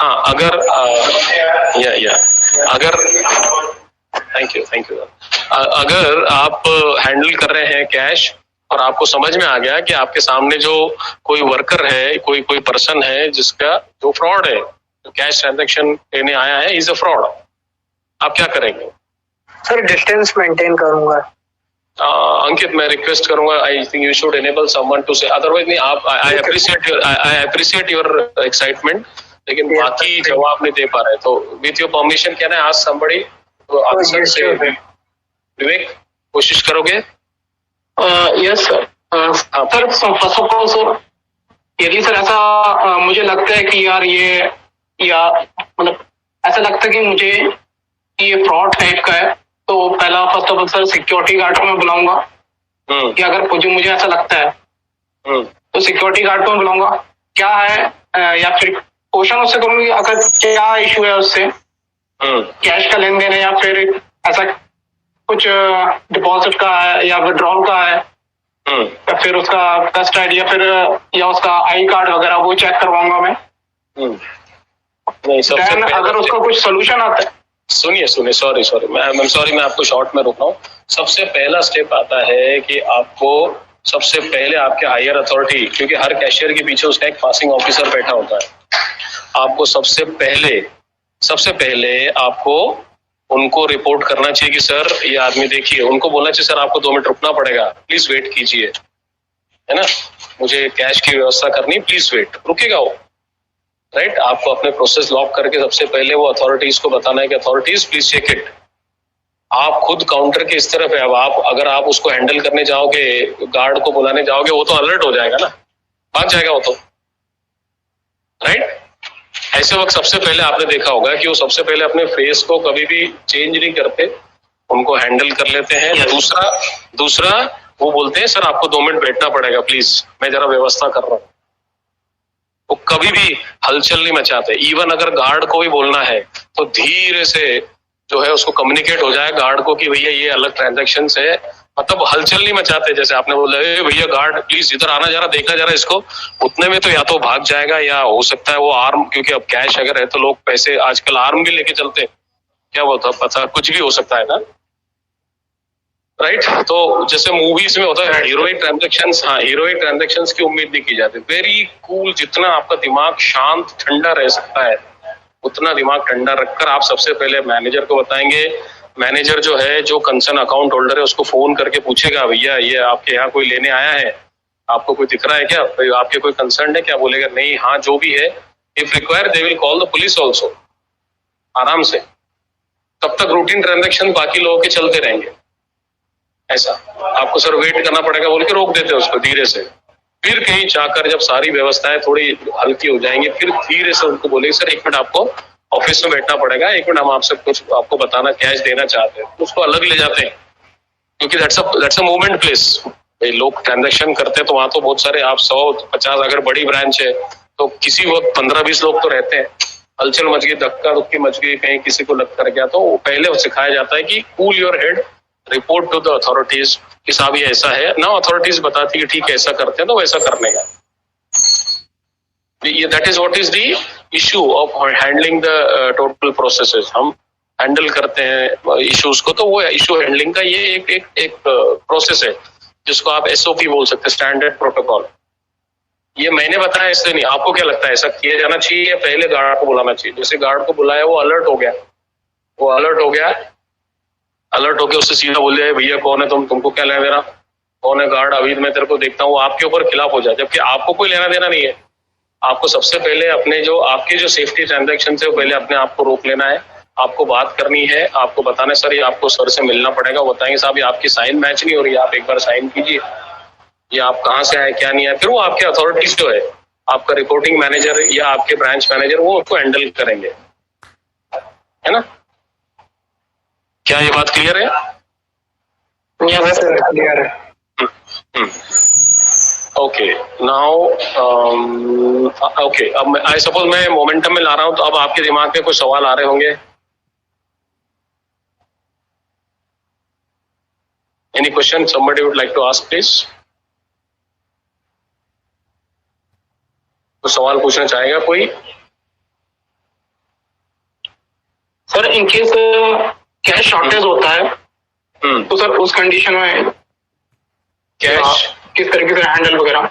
हाँ, अगर अगर थैंक यू अगर आप हैंडल कर रहे हैं कैश और आपको समझ में आ गया कि आपके सामने जो कोई वर्कर है, कोई पर्सन है जिसका जो फ्रॉड है, जो कैश ट्रांजैक्शन लेने आया है, इज अ फ्रॉड, आप क्या करेंगे? सर डिस्टेंस मेंटेन करूंगा। अंकित मैं रिक्वेस्ट करूंगा, I think you should enable someone to say, otherwise नहीं, आप आई अप्रिशिएट योर एक्साइटमेंट, लेकिन बाकी जवाब नहीं दे पा रहे, तो with your permission can I ask somebody तो आंसर से? विवेक कोशिश करोगे? Yes sir. Sir first of all sir, यदि सर ऐसा मुझे लगता है कि यार ये, या मतलब ऐसा लगता है कि मुझे ये फ्रॉड टाइप का है, तो पहला first of all sir security guard को मैं बुलाऊंगा, कि अगर मुझे ऐसा लगता है तो सिक्योरिटी गार्ड को मैं बुलाऊंगा, क्या है, या फिर क्वेश्चन उससे करूंगी अगर क्या इशू है उससे, कैश का लेन देन है या फिर ऐसा कुछ डिपॉजिट का है या विड्रॉल का है, या फिर उसका ट्रस्ट आईडी या उसका आई कार्ड वगैरह वो चेक करवाऊंगा मैं। नहीं, अगर उसका कुछ सोल्यूशन आता है, सुनिए सॉरी मैं आपको शॉर्ट में रोक रहा हूँ। सबसे पहला स्टेप आता है कि आपको सबसे पहले आपके हायर अथॉरिटी, क्योंकि हर कैशियर के पीछे उसका एक पासिंग ऑफिसर बैठा होता है, आपको सबसे पहले आपको उनको रिपोर्ट करना चाहिए कि सर ये आदमी देखिए, उनको बोलना चाहिए सर आपको 2 मिनट रुकना पड़ेगा, प्लीज वेट कीजिए, है ना, मुझे कैश की व्यवस्था करनी, प्लीज वेट, रुकेगा वो, राइट? आपको अपने प्रोसेस लॉक करके सबसे पहले वो अथॉरिटीज को बताना है कि अथॉरिटीज प्लीज चेक इट। आप खुद काउंटर के इस तरफ है, अब अगर आप उसको हैंडल करने जाओगे, गार्ड को बुलाने जाओगे, वो तो अलर्ट हो जाएगा ना, भाग जाएगा वो तो, राइट? ऐसे वक्त सबसे पहले आपने देखा होगा कि वो सबसे पहले अपने फेस को कभी भी चेंज नहीं करते, उनको हैंडल कर लेते हैं। दूसरा वो बोलते हैं सर आपको 2 मिनट बैठना पड़ेगा, प्लीज मैं जरा व्यवस्था कर रहा हूँ। वो कभी भी हलचल नहीं मचाते। इवन अगर गार्ड को भी बोलना है तो धीरे से जो है उसको कम्युनिकेट हो जाए गार्ड को कि भैया ये अलग ट्रांजैक्शन है, मतलब हलचल नहीं मचाते। जैसे आपने बोला भैया गार्ड प्लीज इधर आना जरा, देखना जरा इसको, उतने में तो या तो भाग जाएगा या हो सकता है वो आर्म, क्योंकि अब कैश अगर है तो लोग पैसे आजकल आर्म भी लेके चलते, क्या बोलता पता कुछ भी हो सकता है ना, राइट। तो जैसे मूवीज में होता है हीरोइक ट्रांजैक्शंस, हाँ हीरोइक ट्रांजैक्शंस की उम्मीद नहीं की जाती। वेरी कूल, जितना आपका दिमाग शांत ठंडा रह सकता है उतना दिमाग ठंडा रखकर आप सबसे पहले मैनेजर को बताएंगे। मैनेजर जो है, जो कंसर्न अकाउंट होल्डर है, उसको फोन करके पूछेगा भैया ये आपके यहाँ कोई लेने आया है, आपको कोई दिख रहा है क्या, आपके कोई कंसर्न है क्या, बोलेगा नहीं, हाँ जो भी है, if require they will call the police also, आराम से। तब तक रूटीन ट्रांजैक्शन बाकी लोगों के चलते रहेंगे। ऐसा आपको सर वेट करना पड़ेगा बोल के रोक देते हैं उसको धीरे से। फिर कहीं जाकर जब सारी व्यवस्थाएं थोड़ी हल्की हो जाएंगी, फिर धीरे से उनको बोलेंगे सर एक मिनट आपको ऑफिस में बैठना पड़ेगा, एक मिनट हम आपसे कुछ आपको बताना, कैश देना चाहते हैं, तो उसको अलग ले जाते हैं, क्योंकि दैट्स अ मूवमेंट प्लेस। लोग ट्रांजैक्शन करते हैं तो वहां तो बहुत सारे, आप 100-50 अगर बड़ी ब्रांच है तो किसी वक्त 15-20 लोग तो रहते हैं। हलचल मच गई, धक्का धुक्की मच गई, कहीं किसी को लग कर गया, तो पहले सिखाया जाता है कि cool your head, report to the authorities कि साहब ये ऐसा है ना। अथॉरिटीज बताती है ठीक है ऐसा करते हैं तो वैसा करने का। ये that is what is the issue of handling the total processes. हम हैंडल करते हैं इश्यूज को, तो वो इशू हैंडलिंग का ये एक प्रोसेस है जिसको आप एसओपी बोल सकते हैं, स्टैंडर्ड प्रोटोकॉल। ये मैंने बताया इसलिए नहीं, आपको क्या लगता है ऐसा किया जाना चाहिए या पहले गार्ड को बुलाना चाहिए? जैसे गार्ड को बुलाया, वो अलर्ट हो गया, अलर्ट होके उससे सीधा बोल दिया भैया कौन है तुमको क्या लेना देना, कौन है गार्ड, अभी मैं तेरे को देखता हूँ, आपके ऊपर खिलाफ हो जाए, जबकि आपको कोई लेना देना नहीं है। आपको सबसे पहले अपने जो आपके जो सेफ्टी ट्रांजैक्शन है पहले अपने आप को रोक लेना है, आपको बात करनी है, आपको बताना सर ये आपको सर से मिलना पड़ेगा, वो बताएंगे साहब ये आपकी साइन मैच नहीं हो रही, आप एक बार साइन कीजिए, ये आप कहाँ से आए क्या नहीं आए। फिर वो आपके अथॉरिटीज जो है, आपका रिपोर्टिंग मैनेजर या आपके ब्रांच मैनेजर, वो उसको हैंडल करेंगे, है ना। क्या ये बात क्लियर है? क्लियर है। ओके नाउ ओके, अब आई सपोज मैं मोमेंटम में ला रहा हूं, तो अब आपके दिमाग में कुछ सवाल आ रहे होंगे। Any question somebody would like to ask please? कुछ सवाल पूछना चाहेगा कोई? Sir in case cash shortage होता है तो सर उस कंडीशन में कैश किस तरीके से हैंडल वगैरह,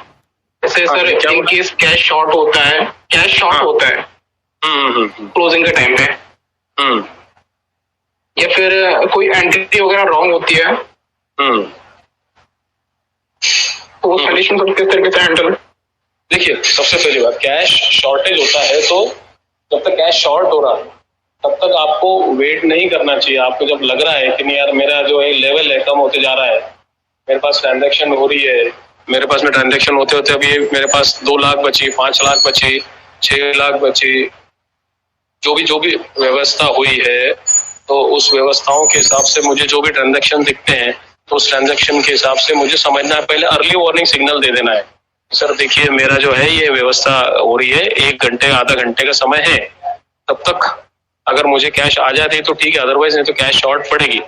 जैसे sir in case cash short होता है, कैश शॉर्ट होता है क्लोजिंग के टाइम पे, या फिर कोई एंट्री वगैरह रॉन्ग होती है, तो उस कंडीशन को किस तरीके से हैंडल? देखिए सबसे पहली बात, कैश शॉर्टेज होता है तो जब तक कैश शॉर्ट हो रहा है तब तक आपको वेट नहीं करना चाहिए। आपको जब लग रहा है कि नहीं यार मेरा जो है लेवल है कम होते जा रहा है, मेरे पास ट्रांजैक्शन हो रही है, मेरे पास में ट्रांजैक्शन होते होते अभी मेरे पास 2 लाख बची, 5 लाख बची, 6 लाख बची, जो भी व्यवस्था हुई है, तो उस व्यवस्थाओं के हिसाब से मुझे जो भी ट्रांजैक्शन दिखते हैं तो उस ट्रांजैक्शन के हिसाब से मुझे समझना है, पहले अर्ली वार्निंग सिग्नल दे देना है, सर देखिए मेरा जो है ये व्यवस्था हो रही है, 1 घंटे आधा घंटे का समय है, तब तक अगर मुझे कैश आ जाती तो ठीक है, अदरवाइज नहीं तो कैश शॉर्ट पड़ेगी।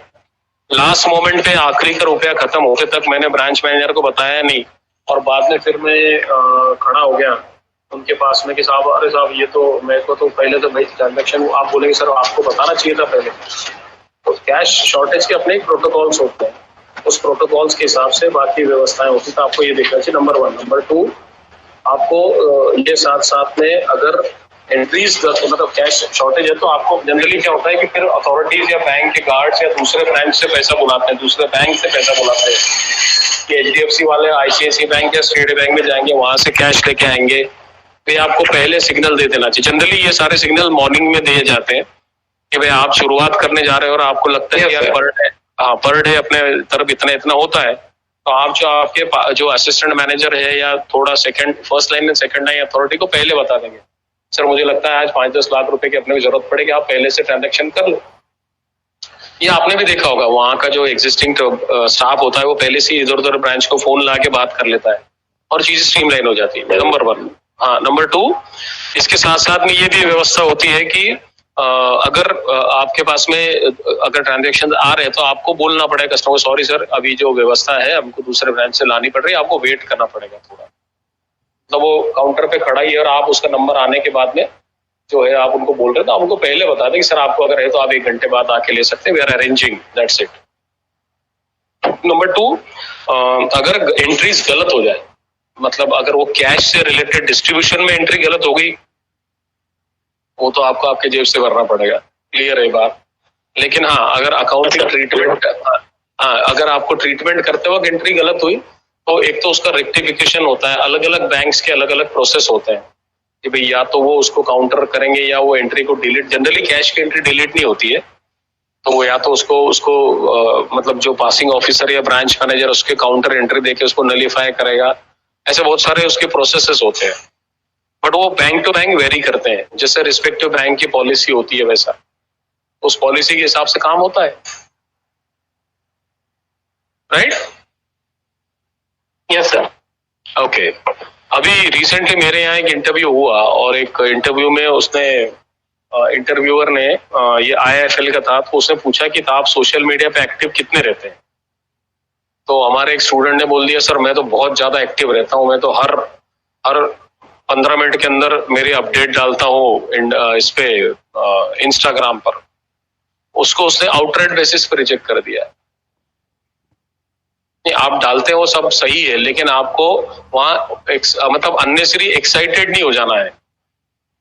लास्ट मोमेंट पे आखिरी का रुपया खत्म होते तक मैंने ब्रांच मैनेजर को बताया नहीं, और बाद में फिर मैं खड़ा हो गया उनके पास में कि साहब अरे साहब ये तो मेरे को तो पहले तो भाई ट्रांजैक्शन, आप बोलेंगे सर आपको बताना चाहिए था पहले। तो कैश शॉर्टेज के अपने प्रोटोकॉल्स होते हैं, उस प्रोटोकॉल्स के हिसाब से बाकी व्यवस्थाएं होती, तो आपको ये देखना चाहिए नंबर 1। नंबर 2 आपको ये साथ में अगर एंट्रीज मतलब कैश शॉर्टेज है तो आपको जनरली क्या होता है कि फिर अथॉरिटीज या बैंक के गार्ड्स या दूसरे ब्रांच से पैसा बुलाते हैं, दूसरे बैंक से पैसा बुलाते हैं कि HDFC वाले ICICI बैंक या स्टेट बैंक में जाएंगे, वहां से कैश लेके आएंगे, तो आपको पहले सिग्नल दे देना चाहिए। जनरली ये सारे सिग्नल मॉर्निंग में दिए जाते हैं कि भाई आप शुरुआत करने जा रहे हो और आपको लगता है कि यार पर डे अपने तरफ इतना होता है, तो आप जो आपके जो असिस्टेंट मैनेजर है या थोड़ा first line and second line authority को पहले बता देंगे, सर मुझे लगता है आज 5-10 लाख रुपए की अपने को जरूरत पड़ेगी, आप पहले से ट्रांजैक्शन कर लो। ये आपने भी देखा होगा, वहां का जो एग्जिस्टिंग स्टाफ होता है वो पहले से इधर उधर ब्रांच को फोन ला के बात कर लेता है और चीजें स्ट्रीमलाइन हो जाती है। नंबर 1। हाँ नंबर 2, इसके साथ साथ में ये भी व्यवस्था होती है कि अगर आपके पास में अगर ट्रांजेक्शन आ रहे हैं तो आपको बोलना पड़ेगा कस्टमर को, सॉरी सर अभी जो व्यवस्था है हमको दूसरे ब्रांच से लानी पड़ रही है, आपको वेट करना पड़ेगा थोड़ा। मतलब वो काउंटर पे खड़ा ही है और आप उसका नंबर आने के बाद में जो है आप उनको बोल रहे हैं तो आप उनको पहले बता दें कि सर आपको अगर है तो आप 1 घंटे बाद आके ले सकते हैं, we are arranging, that's it. Number 2, अगर एंट्रीज गलत हो जाए, मतलब अगर वो कैश से रिलेटेड डिस्ट्रीब्यूशन में एंट्री गलत हो गई, वो तो आपको आपके जेब से भरना पड़ेगा, क्लियर है बात। लेकिन हाँ, अगर अकाउंटिंग ट्रीटमेंट, हाँ अगर आपको ट्रीटमेंट करते वक्त एंट्री गलत हुई तो एक तो उसका रेक्टिफिकेशन होता है, अलग अलग बैंक्स के अलग अलग प्रोसेस होते हैं कि भाई या तो वो उसको काउंटर करेंगे या वो एंट्री को डिलीट, जनरली कैश की एंट्री डिलीट नहीं होती है, तो वो या तो उसको मतलब जो पासिंग ऑफिसर या ब्रांच मैनेजर उसके काउंटर एंट्री देके उसको नलीफाई करेगा, ऐसे बहुत सारे उसके प्रोसेसेस होते हैं। बट वो बैंक टू बैंक वेरी करते हैं, जैसे रिस्पेक्टिव बैंक की पॉलिसी होती है वैसा उस पॉलिसी के हिसाब से काम होता है, राइट? Yes sir. ओके। अभी रिसेंटली मेरे यहाँ एक इंटरव्यू हुआ और एक इंटरव्यू में उसने इंटरव्यूअर ने ये IIFL का था, तो उसने पूछा कि आप सोशल मीडिया पे एक्टिव कितने रहते हैं? तो हमारे एक स्टूडेंट ने बोल दिया सर मैं तो बहुत ज्यादा एक्टिव रहता हूँ, मैं तो हर 15 मिनट के अंदर मेरे अपडेट डालता हूँ इस पे इंस्टाग्राम पर। उसको उसने आउटराइट बेसिस पर रिजेक्ट कर दिया। आप डालते हो सब सही है, लेकिन आपको वहां मतलब अननेसरी एक्साइटेड नहीं हो जाना है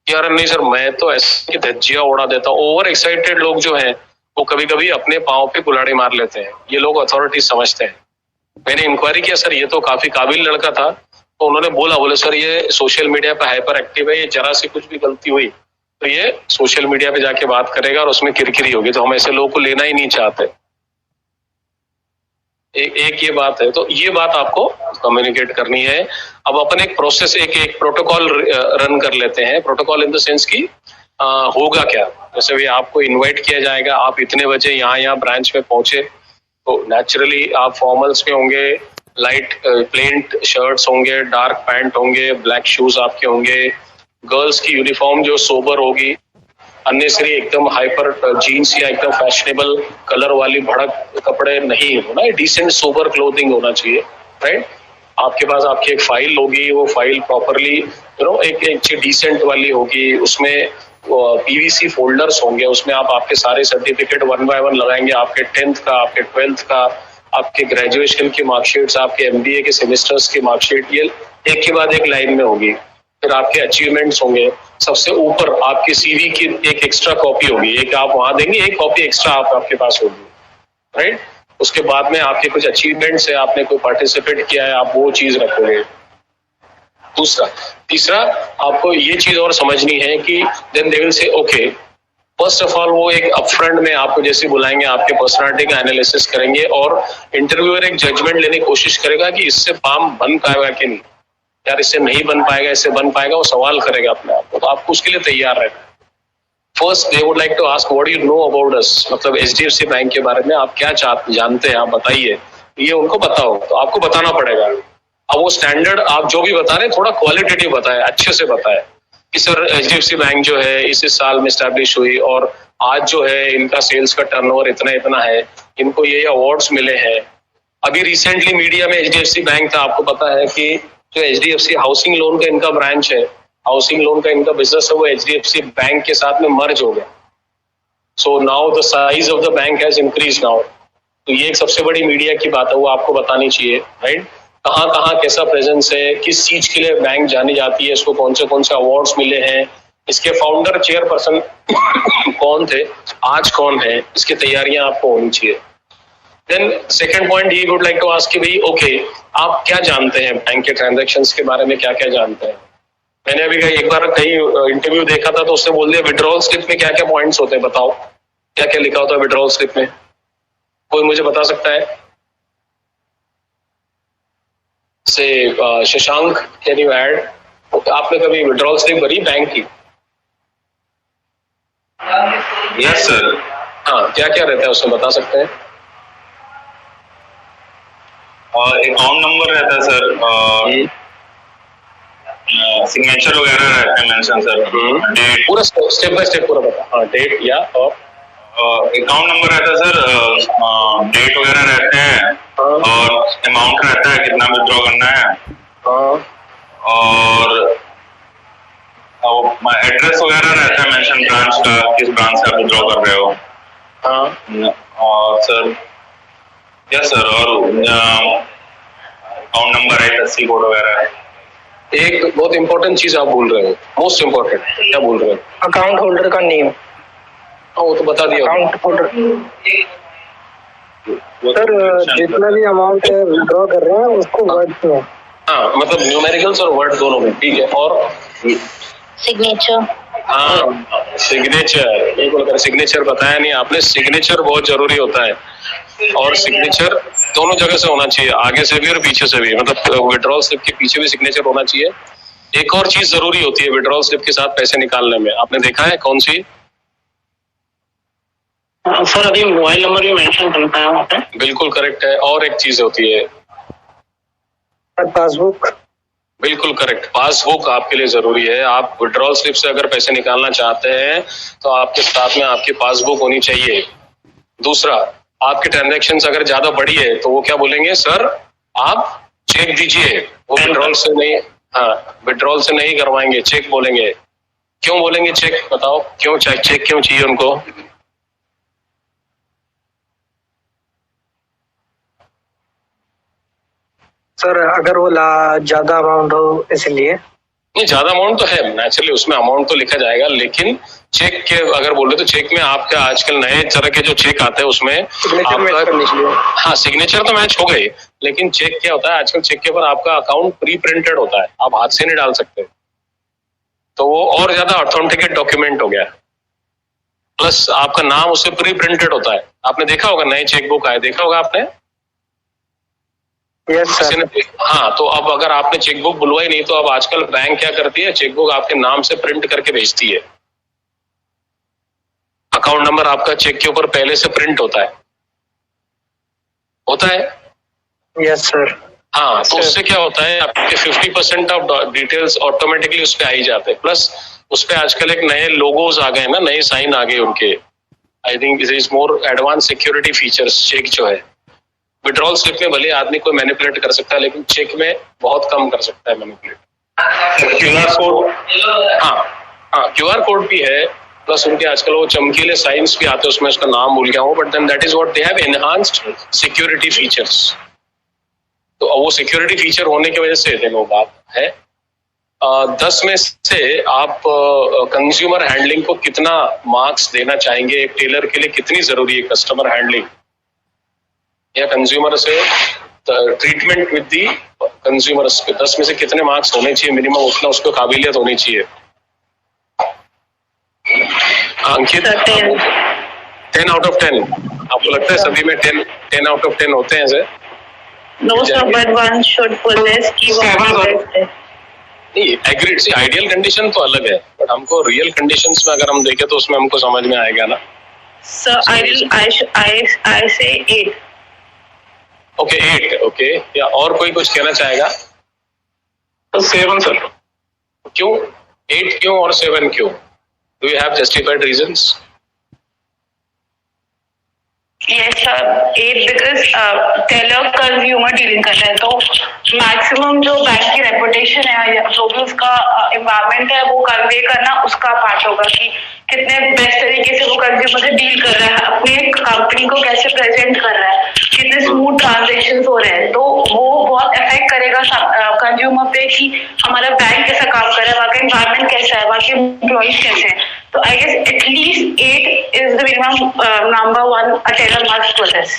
कि यार नहीं सर मैं तो ऐसे धज्जियां उड़ा देता हूँ। ओवर एक्साइटेड लोग जो हैं वो कभी कभी अपने पांव पे कुल्हाड़ी मार लेते हैं, ये लोग अथॉरिटी समझते हैं। मैंने इंक्वायरी किया सर ये तो काफी काबिल लड़का था, तो उन्होंने बोले सर ये सोशल मीडिया पे हाइपर एक्टिव है, ये जरा सी कुछ भी गलती हुई तो ये सोशल मीडिया पे जाके बात करेगा और उसमें किरकिरी होगी, तो हम ऐसे लोगों को लेना ही नहीं चाहते। एक ये बात है, तो ये बात आपको कम्युनिकेट करनी है। अब अपन एक प्रोसेस एक प्रोटोकॉल रन कर लेते हैं। प्रोटोकॉल इन द सेंस की होगा क्या, जैसे भी आपको इनवाइट किया जाएगा, आप इतने बजे यहाँ ब्रांच में पहुंचे तो नेचुरली आप फॉर्मल्स में होंगे, लाइट प्लेन शर्ट्स होंगे, डार्क पैंट होंगे, ब्लैक शूज आपके होंगे, गर्ल्स की यूनिफॉर्म जो सोबर होगी, अननेसरी एकदम हाइपर जीन्स या एकदम फैशनेबल कलर वाली भड़क कपड़े नहीं होना, डिसेंट सोबर क्लोथिंग होना चाहिए, राइट? आपके पास आपकी एक फाइल होगी, वो फाइल प्रॉपरली एक डिसेंट वाली होगी, उसमें PVC फोल्डर्स होंगे, उसमें आप आपके सारे सर्टिफिकेट 1 by 1 लगाएंगे, आपके 10th का, आपके 12th का, आपके ग्रेजुएशन की मार्कशीट्स, आपके MBA के सेमेस्टर्स की मार्कशीट, ये एक के बाद एक लाइन में होगी। फिर आपके अचीवमेंट्स होंगे, सबसे ऊपर आपकी CV की एक एक्स्ट्रा कॉपी होगी, एक आप वहां देंगे, एक कॉपी एक्स्ट्रा आपके पास होगी, राइट? उसके बाद में आपके कुछ अचीवमेंट्स है, आपने कोई पार्टिसिपेट किया है, आप वो चीज रखोगे। तीसरा आपको ये चीज और समझनी है कि then they will say okay, first of all वो एक अपफ्रंट में आपको जैसे बुलाएंगे, आपके पर्सनालिटी का एनालिसिस करेंगे और इंटरव्यूअर एक जजमेंट लेने की कोशिश करेगा कि इससे काम बन पाएगा कि नहीं, यार इससे नहीं बन पाएगा, इससे बन पाएगा, वो सवाल करेगा अपने आप को, तो आपको उसके लिए तैयार रहना। First they would like to ask what you know about us, मतलब HDFC बैंक के बारे में आप क्या जानते हैं, आप बताइए। ये उनको पता हो तो आपको बताना पड़ेगा। अब वो स्टैंडर्ड आप जो भी बता रहे हैं थोड़ा क्वालिटेटिव बताए, अच्छे से बताए कि सर HDFC बैंक जो है इस साल में स्टैब्लिश हुई और आज जो है इनका सेल्स का टर्नओवर इतना है, इनको ये अवार्ड्स मिले हैं। अभी रिसेंटली मीडिया में HDFC बैंक था, आपको पता है कि जो HDFC हाउसिंग लोन का इनका ब्रांच है, हाउसिंग लोन का इनका बिजनेस है, वो HDFC बैंक के साथ में मर्ज हो गया। So now the size of the bank has increase now. तो ये एक सबसे बड़ी मीडिया की बात है, वो आपको बतानी चाहिए, राइट? कहाँ कैसा प्रेजेंस है, किस चीज के लिए बैंक जानी जाती है, इसको कौन से अवार्ड्स मिले हैं, इसके फाउंडर चेयरपर्सन कौन थे, आज कौन है, इसकी तैयारियां आपको होनी चाहिए। Then second point he would like to ask कि भाई ओके आप क्या जानते हैं बैंक के ट्रांजैक्शंस के बारे में, क्या क्या जानते हैं। मैंने अभी एक बार कहीं इंटरव्यू देखा था तो उसने बोल दिया विड्रॉल स्लिप में क्या क्या पॉइंट्स होते हैं, बताओ क्या क्या लिखा होता है विड्रॉल स्लिप में, कोई मुझे बता सकता है? से शशांक कैन यू ऐड, आपने कभी विड्रॉल स्लिप भरी बैंक की? Yes sir. हाँ, क्या क्या रहता है उसमें बता सकते हैं? अकाउंट नंबर रहता है सर, सिग्नेचर वगैरह रहते हैं मेंशन सर, डेट पूरा स्टेप बाय स्टेप पूरा बता। हाँ, डेट या और अकाउंट नंबर रहता है सर, डेट वगैरह रहते हैं और अमाउंट रहता है कितना विथड्रॉ करना है और एड्रेस वगैरह रहता है मेंशन ब्रांच का, किस ब्रांच से आप विथड्रॉ कर रहे हो। और सर यस सर, और अकाउंट नंबर IFSC कोड वगैरह। एक बहुत इंपॉर्टेंट चीज आप भूल रहे हो, मोस्ट इम्पोर्टेंट, क्या भूल रहे हो? अकाउंट होल्डर का नेम। हाँ, वो तो बता दिया। अकाउंट होल्डर सर, जितना भी अमाउंट विड्रॉ कर रहे हैं उसको वर्ड में, हाँ मतलब न्यूमेरिकल्स और वर्ड दोनों में, ठीक है। और सिग्नेचर, हाँ सिग्नेचर, बिल्कुल अगर सिग्नेचर बताया नहीं आपने, सिग्नेचर बहुत जरूरी होता है और सिग्नेचर दोनों जगह से होना चाहिए, आगे से भी और पीछे से भी, मतलब विड्रॉल स्लिप के पीछे भी सिग्नेचर होना चाहिए। एक और चीज जरूरी होती है विड्रॉल स्लिप के साथ पैसे निकालने में, आपने देखा है कौन सी? सर अभी मोबाइल नंबर भी मेंशन करता है वहाँ पे। बिल्कुल करेक्ट है। और एक चीज होती है पासबुक। बिल्कुल करेक्ट, पासबुक आपके लिए जरूरी है। आप विड्रॉल स्लिप से अगर पैसे निकालना चाहते हैं तो आपके साथ में आपकी पासबुक होनी चाहिए। दूसरा, आपकी ट्रांजैक्शंस अगर ज्यादा बढ़ी है तो वो क्या बोलेंगे, सर आप चेक दीजिए, वो विड्रॉल से नहीं, हाँ विड्रॉल से नहीं करवाएंगे, चेक बोलेंगे। क्यों बोलेंगे चेक, बताओ क्यों चेक क्यों चाहिए उनको? सर अगर वो ज्यादा अमाउंट हो इसलिए। नहीं, ज्यादा अमाउंट तो है नेचुरली, उसमें अमाउंट तो लिखा जाएगा, लेकिन चेक के अगर बोले तो चेक में आपके आजकल नए तरह के जो चेक आते हैं उसमें आपका, हाँ सिग्नेचर तो मैच हो गई, लेकिन चेक क्या होता है आजकल, चेक के ऊपर आपका अकाउंट प्री प्रिंटेड होता है, आप हाथ से नहीं डाल सकते, तो वो और ज्यादा ऑथेंटिकेट डॉक्यूमेंट हो गया। प्लस आपका नाम उससे प्री प्रिंटेड होता है। आपने देखा होगा नए चेकबुक आए, देखा होगा आपने? Yes sir. हाँ, तो अब अगर आपने चेकबुक बुलवाई नहीं तो अब आजकल बैंक क्या करती है, चेकबुक आपके नाम से प्रिंट करके भेजती है। अकाउंट नंबर आपका चेक के ऊपर पहले से प्रिंट होता है। Yes sir. हाँ, तो उससे क्या होता है आपके 50% ऑफ डिटेल्स ऑटोमेटिकली उस पर आ ही जाते हैं। प्लस उस पर आजकल एक नए लोगोज आ गए ना, नए साइन आ गए उनके। I think it is more advance security features check जो है। विड्रॉल स्लिप में भले आदमी कोई मैनिपुलेट कर सकता है, लेकिन चेक में बहुत कम कर सकता है मैनिपुलेट। QR कोड, हाँ QR कोड भी है, प्लस उनके आजकल वो चमकीले साइंस भी आते हैं, उसमें उसका नाम भूल गया हूँ, but then that is what they have enhanced security features. तो वो सिक्योरिटी फीचर होने की वजह से देखो बात है 10 में से आप कंज्यूमर हैंडलिंग को कितना मार्क्स देना चाहेंगे? एक टेलर के लिए कितनी जरूरी है कस्टमर हैंडलिंग या कंज्यूमर से ट्रीटमेंट विद दी कंज्यूमर्स के 10 में से कितने मार्क्स होने चाहिए मिनिमम, उतना उसको काबिलियत होनी चाहिए। अंकित 10 आउट ऑफ 10 आपको लगता है सभी में 10 आउट ऑफ 10 होते हैं ऐसे? No sir, but one should possess keywords. नहीं, एग्रीड। सी आइडियल कंडीशन तो अलग है, बट हमको रियल कंडीशंस में अगर हम देखें तो उसमें हमको समझ में आएगा ना। Sir, I say 8. Okay 8, okay. या और कोई कुछ कहना चाहेगा? तो 7 सर। क्यों 8 क्यों और 7 क्यों? Do you have justified reasons? Yes sir, 8 because tailor consumer dealing कर रहे हैं, तो मैक्सिमम जो बैंक की रेपुटेशन है या जो भी उसका एनवायरनमेंट है वो कन्वे करना उसका पार्ट होगा कि कितने बेस्ट तरीके से वो कंज्यूमर से डील कर रहा है, अपने कंपनी को कैसे प्रेजेंट कर रहा है, कितने स्मूथ ट्रांजेक्शन हो रहे हैं, तो वो बहुत इफेक्ट करेगा कंज्यूमर पे कि हमारा बैंक कैसा काम कर रहा है, वहाँ का एनवायरनमेंट कैसा है, वहाँ के एम्प्लॉइज कैसे हैं। तो I guess at least 8 is the minimum number one a teller must possess.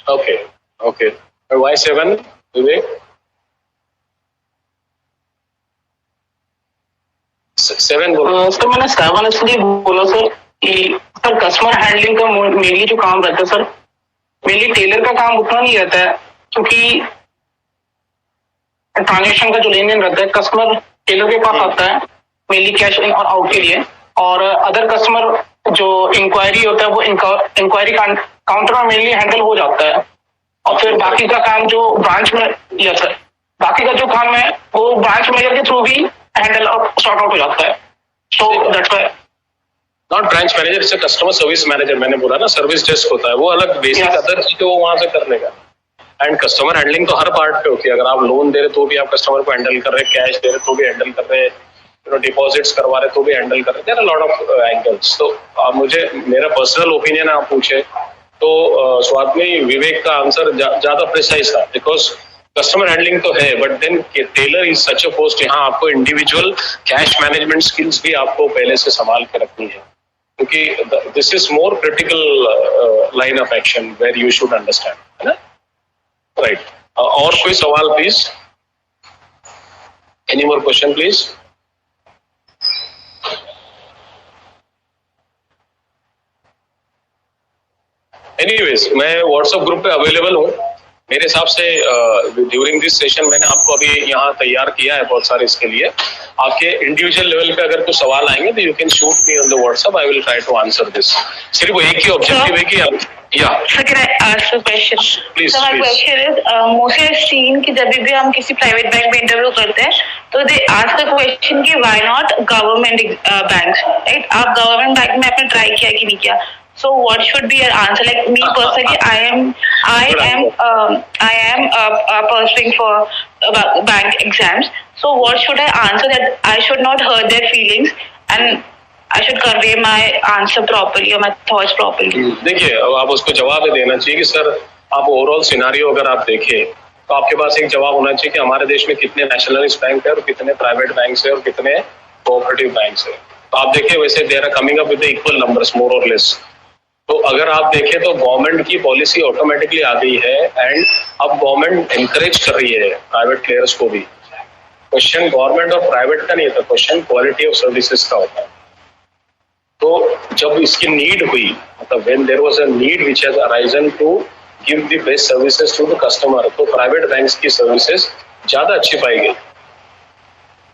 Okay. Why 7? Vivek? 7 बोलो। सर मैंने 7 इसलिए बोला सर कि सर कस्टमर हैंडलिंग का मेनली जो काम रहता है सर, मेनली टेलर का काम उतना नहीं रहता है, क्योंकि ट्रांजेक्शन का जो लेन देन रहता है कस्टमर टेलर के पास आता है मेनली कैश इन और आउट के लिए, और अदर कस्टमर जो इंक्वायरी होता है वो इंक्वायरी काउंटर में मेनली हैंडल हो जाता है, और फिर बाकी का काम जो ब्रांच में, यस सर, बाकी का जो काम है वो ब्रांच मैनेजर के थ्रू भी हैंडल और सॉर्ट आउट हो जाता है. सो that's why not branch manager, its customer service manager. मैंने बोला ना सर्विस डेस्क होता है, वो अलग बेसिक अदर चीजें वो वहां से कर लेगा. एंड कस्टमर हैंडलिंग तो हर पार्ट पे होती है. अगर आप लोन दे रहे तो भी आप कस्टमर को हैंडल कर रहे, कैश दे रहे तो भी हैंडल कर रहे, डिपॉजिट्स करवा रहे तो भी हैंडल कर रहे. There are lot of angles. तो आप मुझे मेरा पर्सनल ओपिनियन आप पूछे तो स्वात्मी विवेक का आंसर ज्यादा प्रिसाइज था, बिकॉज कस्टमर हैंडलिंग तो है but then tailor is such a post. यहाँ आपको इंडिविजुअल कैश मैनेजमेंट स्किल्स भी आपको पहले से संभाल के रखनी है, क्योंकि this is more critical line of action where you should understand, है ना. राइट. और कोई सवाल please? Any more question please? Anyways, मैं व्हाट्सएप ग्रुप पे अवेलेबल हूँ. मेरे हिसाब से ड्यूरिंग दिस सेशन मैंने आपको अभी यहाँ तैयार किया है बहुत सारे इसके लिए. आपके इंडिविजुअल लेवल पे अगर कुछ सवाल आएंगे तो you can shoot me on the WhatsApp. I will try to answer this. सिर्फ एक ही ऑब्जेक्टिव है कि Sir, can I ask a question? Please, so my please. question is, mostly I've seen कि जब भी हम किसी प्राइवेट बैंक में इंटरव्यू करते हैं तो दे आस्क द क्वेश्चन कि why not government banks, right? आप गवर्नमेंट बैंक में आपने ट्राई किया कि नहीं किया? So what should be your answer? Like me personally, I am pursuing for bank exams. So what should I answer that I should not hurt their feelings and I should convey my answer properly or my thoughts properly? देखिए, अब आप उसको जवाब देना चाहिए कि sir आप overall scenario अगर आप देखें तो आपके पास एक जवाब होना चाहिए कि हमारे देश में कितने नेशनलिस्ट बैंक है और कितने प्राइवेट बैंक है और कितने कोऑपरेटिव बैंक है. तो आप देखिए वैसे they are coming up with equal numbers more or less. तो अगर आप देखें तो गवर्नमेंट की पॉलिसी ऑटोमेटिकली आ गई है एंड अब गवर्नमेंट एनकरेज कर रही है प्राइवेट प्लेयर्स को भी. क्वेश्चन गवर्नमेंट और प्राइवेट का नहीं था, क्वेश्चन क्वालिटी ऑफ सर्विसेज का होता है. तो जब इसकी नीड हुई, मतलब when there was a need which has arisen to give the best services to the customer, तो प्राइवेट बैंक्स की सर्विसेज ज्यादा अच्छी पाई गई.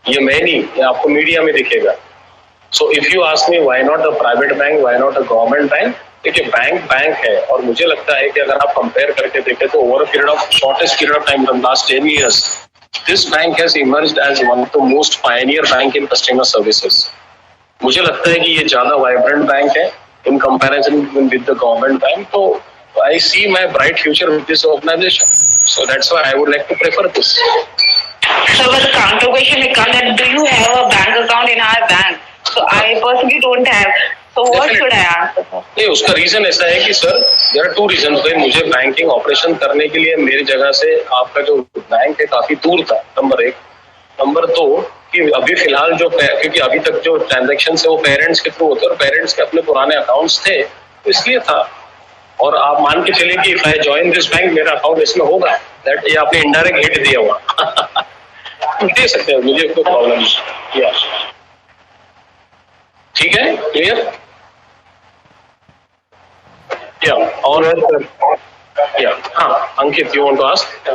ये मैं नहीं, ये आपको मीडिया में दिखेगा. So if you ask me why not a private bank, why not a government bank, देखिए बैंक है और मुझे लगता है कि अगर आप कंपेयर करके देखें तो over a period of shortest period of time from last 10 years this bank has emerged as one of the most pioneer bank in customer services. मुझे लगता है कि ये ज्यादा वाइब्रेंट बैंक है in comparison with the government bank. तो I see my bright future with this organization. So that's why I would like to prefer this. So but the counter question will come that do you have a bank account in our bank? So I personally don't have. So what should I answer for? नहीं, उसका reason ऐसा है कि sir there are 2 reasons. भाई मुझे banking operation करने के लिए मेरी जगह से आपका जो बैंक है काफी दूर था, नंबर 1. नंबर 2 कि अभी फिलहाल जो क्योंकि अभी तक जो ट्रांजैक्शन है वो पेरेंट्स के थ्रू होते हैं और पेरेंट्स के अपने पुराने अकाउंट्स थे तो इसलिए था. और आप मान के चलिए कि if I join this bank मेरा अकाउंट इसमें होगा, दैट ये आपने इनडायरेक्ट हिट दिया हुआ. दे सकते हैं, मुझे कोई प्रॉब्लम नहीं. ठीक है, क्लियर? या और या हाँ Ankit, you want to ask?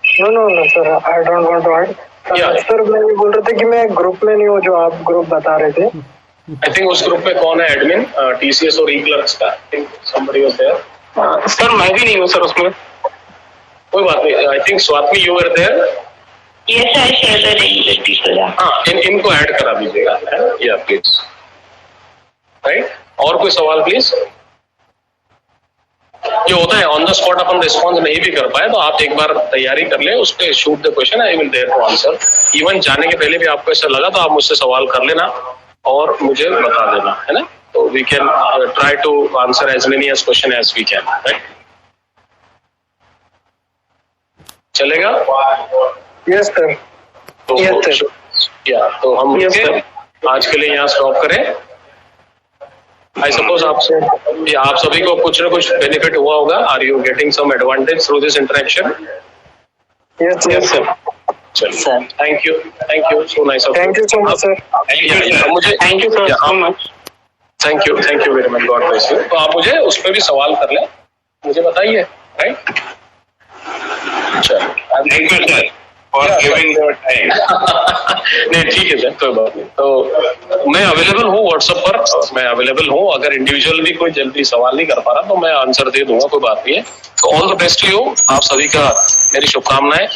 No sir, I don't want to add. Sir मैं ये बोल रहा था कि मैं ग्रुप में नहीं हूँ जो आप ग्रुप बता रहे थे. आई थिंक उस ग्रुप में कौन है एडमिन? टीसीएस और ई-क्लर्क्स का. I think somebody was there. Sir मैं भी नहीं हूँ सर उसमें. कोई बात नहीं. I think Swatmi you were there. Yes, I share the link with people. हाँ, इनको ऐड करा दीजिएगा. या प्लीज. राइट. और कोई सवाल प्लीज? ये होता है on the spot upon response नहीं भी कर पाए तो आप एक बार तैयारी कर ले, उस पर shoot the question, I will there to answer. Even जाने के पहले भी आपको ऐसा लगा तो आप मुझसे सवाल कर लेना और मुझे बता देना, है ना. तो we can try to answer as many as question as we can. Right, चलेगा? Yes sir. तो हम आज के लिए यहाँ स्टॉप करें. आई सपोज आप सभी को कुछ ना कुछ बेनिफिट हुआ होगा. Are you getting some advantage through this interaction? Yes sir. चलिए, thank you so nice of you. Thank you so much sir. मुझे thank you sir so much. Thank you very much. God bless you. तो आप मुझे उस पर भी सवाल कर लें, मुझे बताइए. राइट, चलो. Thank you sir for giving your time. नहीं ठीक है सर, कोई बात नहीं. तो मैं अवेलेबल हूँ व्हाट्सएप पर, मैं अवेलेबल हूँ. अगर इंडिविजुअल भी कोई जल्दी सवाल नहीं कर पा रहा तो मैं आंसर दे दूंगा, कोई बात नहीं है. तो all the best to you. आप सभी का मेरी शुभकामनाएं.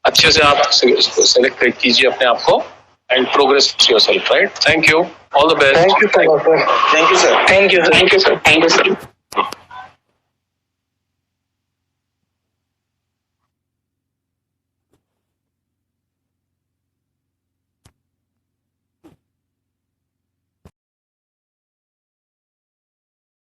अच्छे से आप सेलेक्ट कीजिए अपने आप को and progress yourself, right? Thank you, all the best. Thank you sir. Thank you sir. Thank you thank you sir. Thank you sir.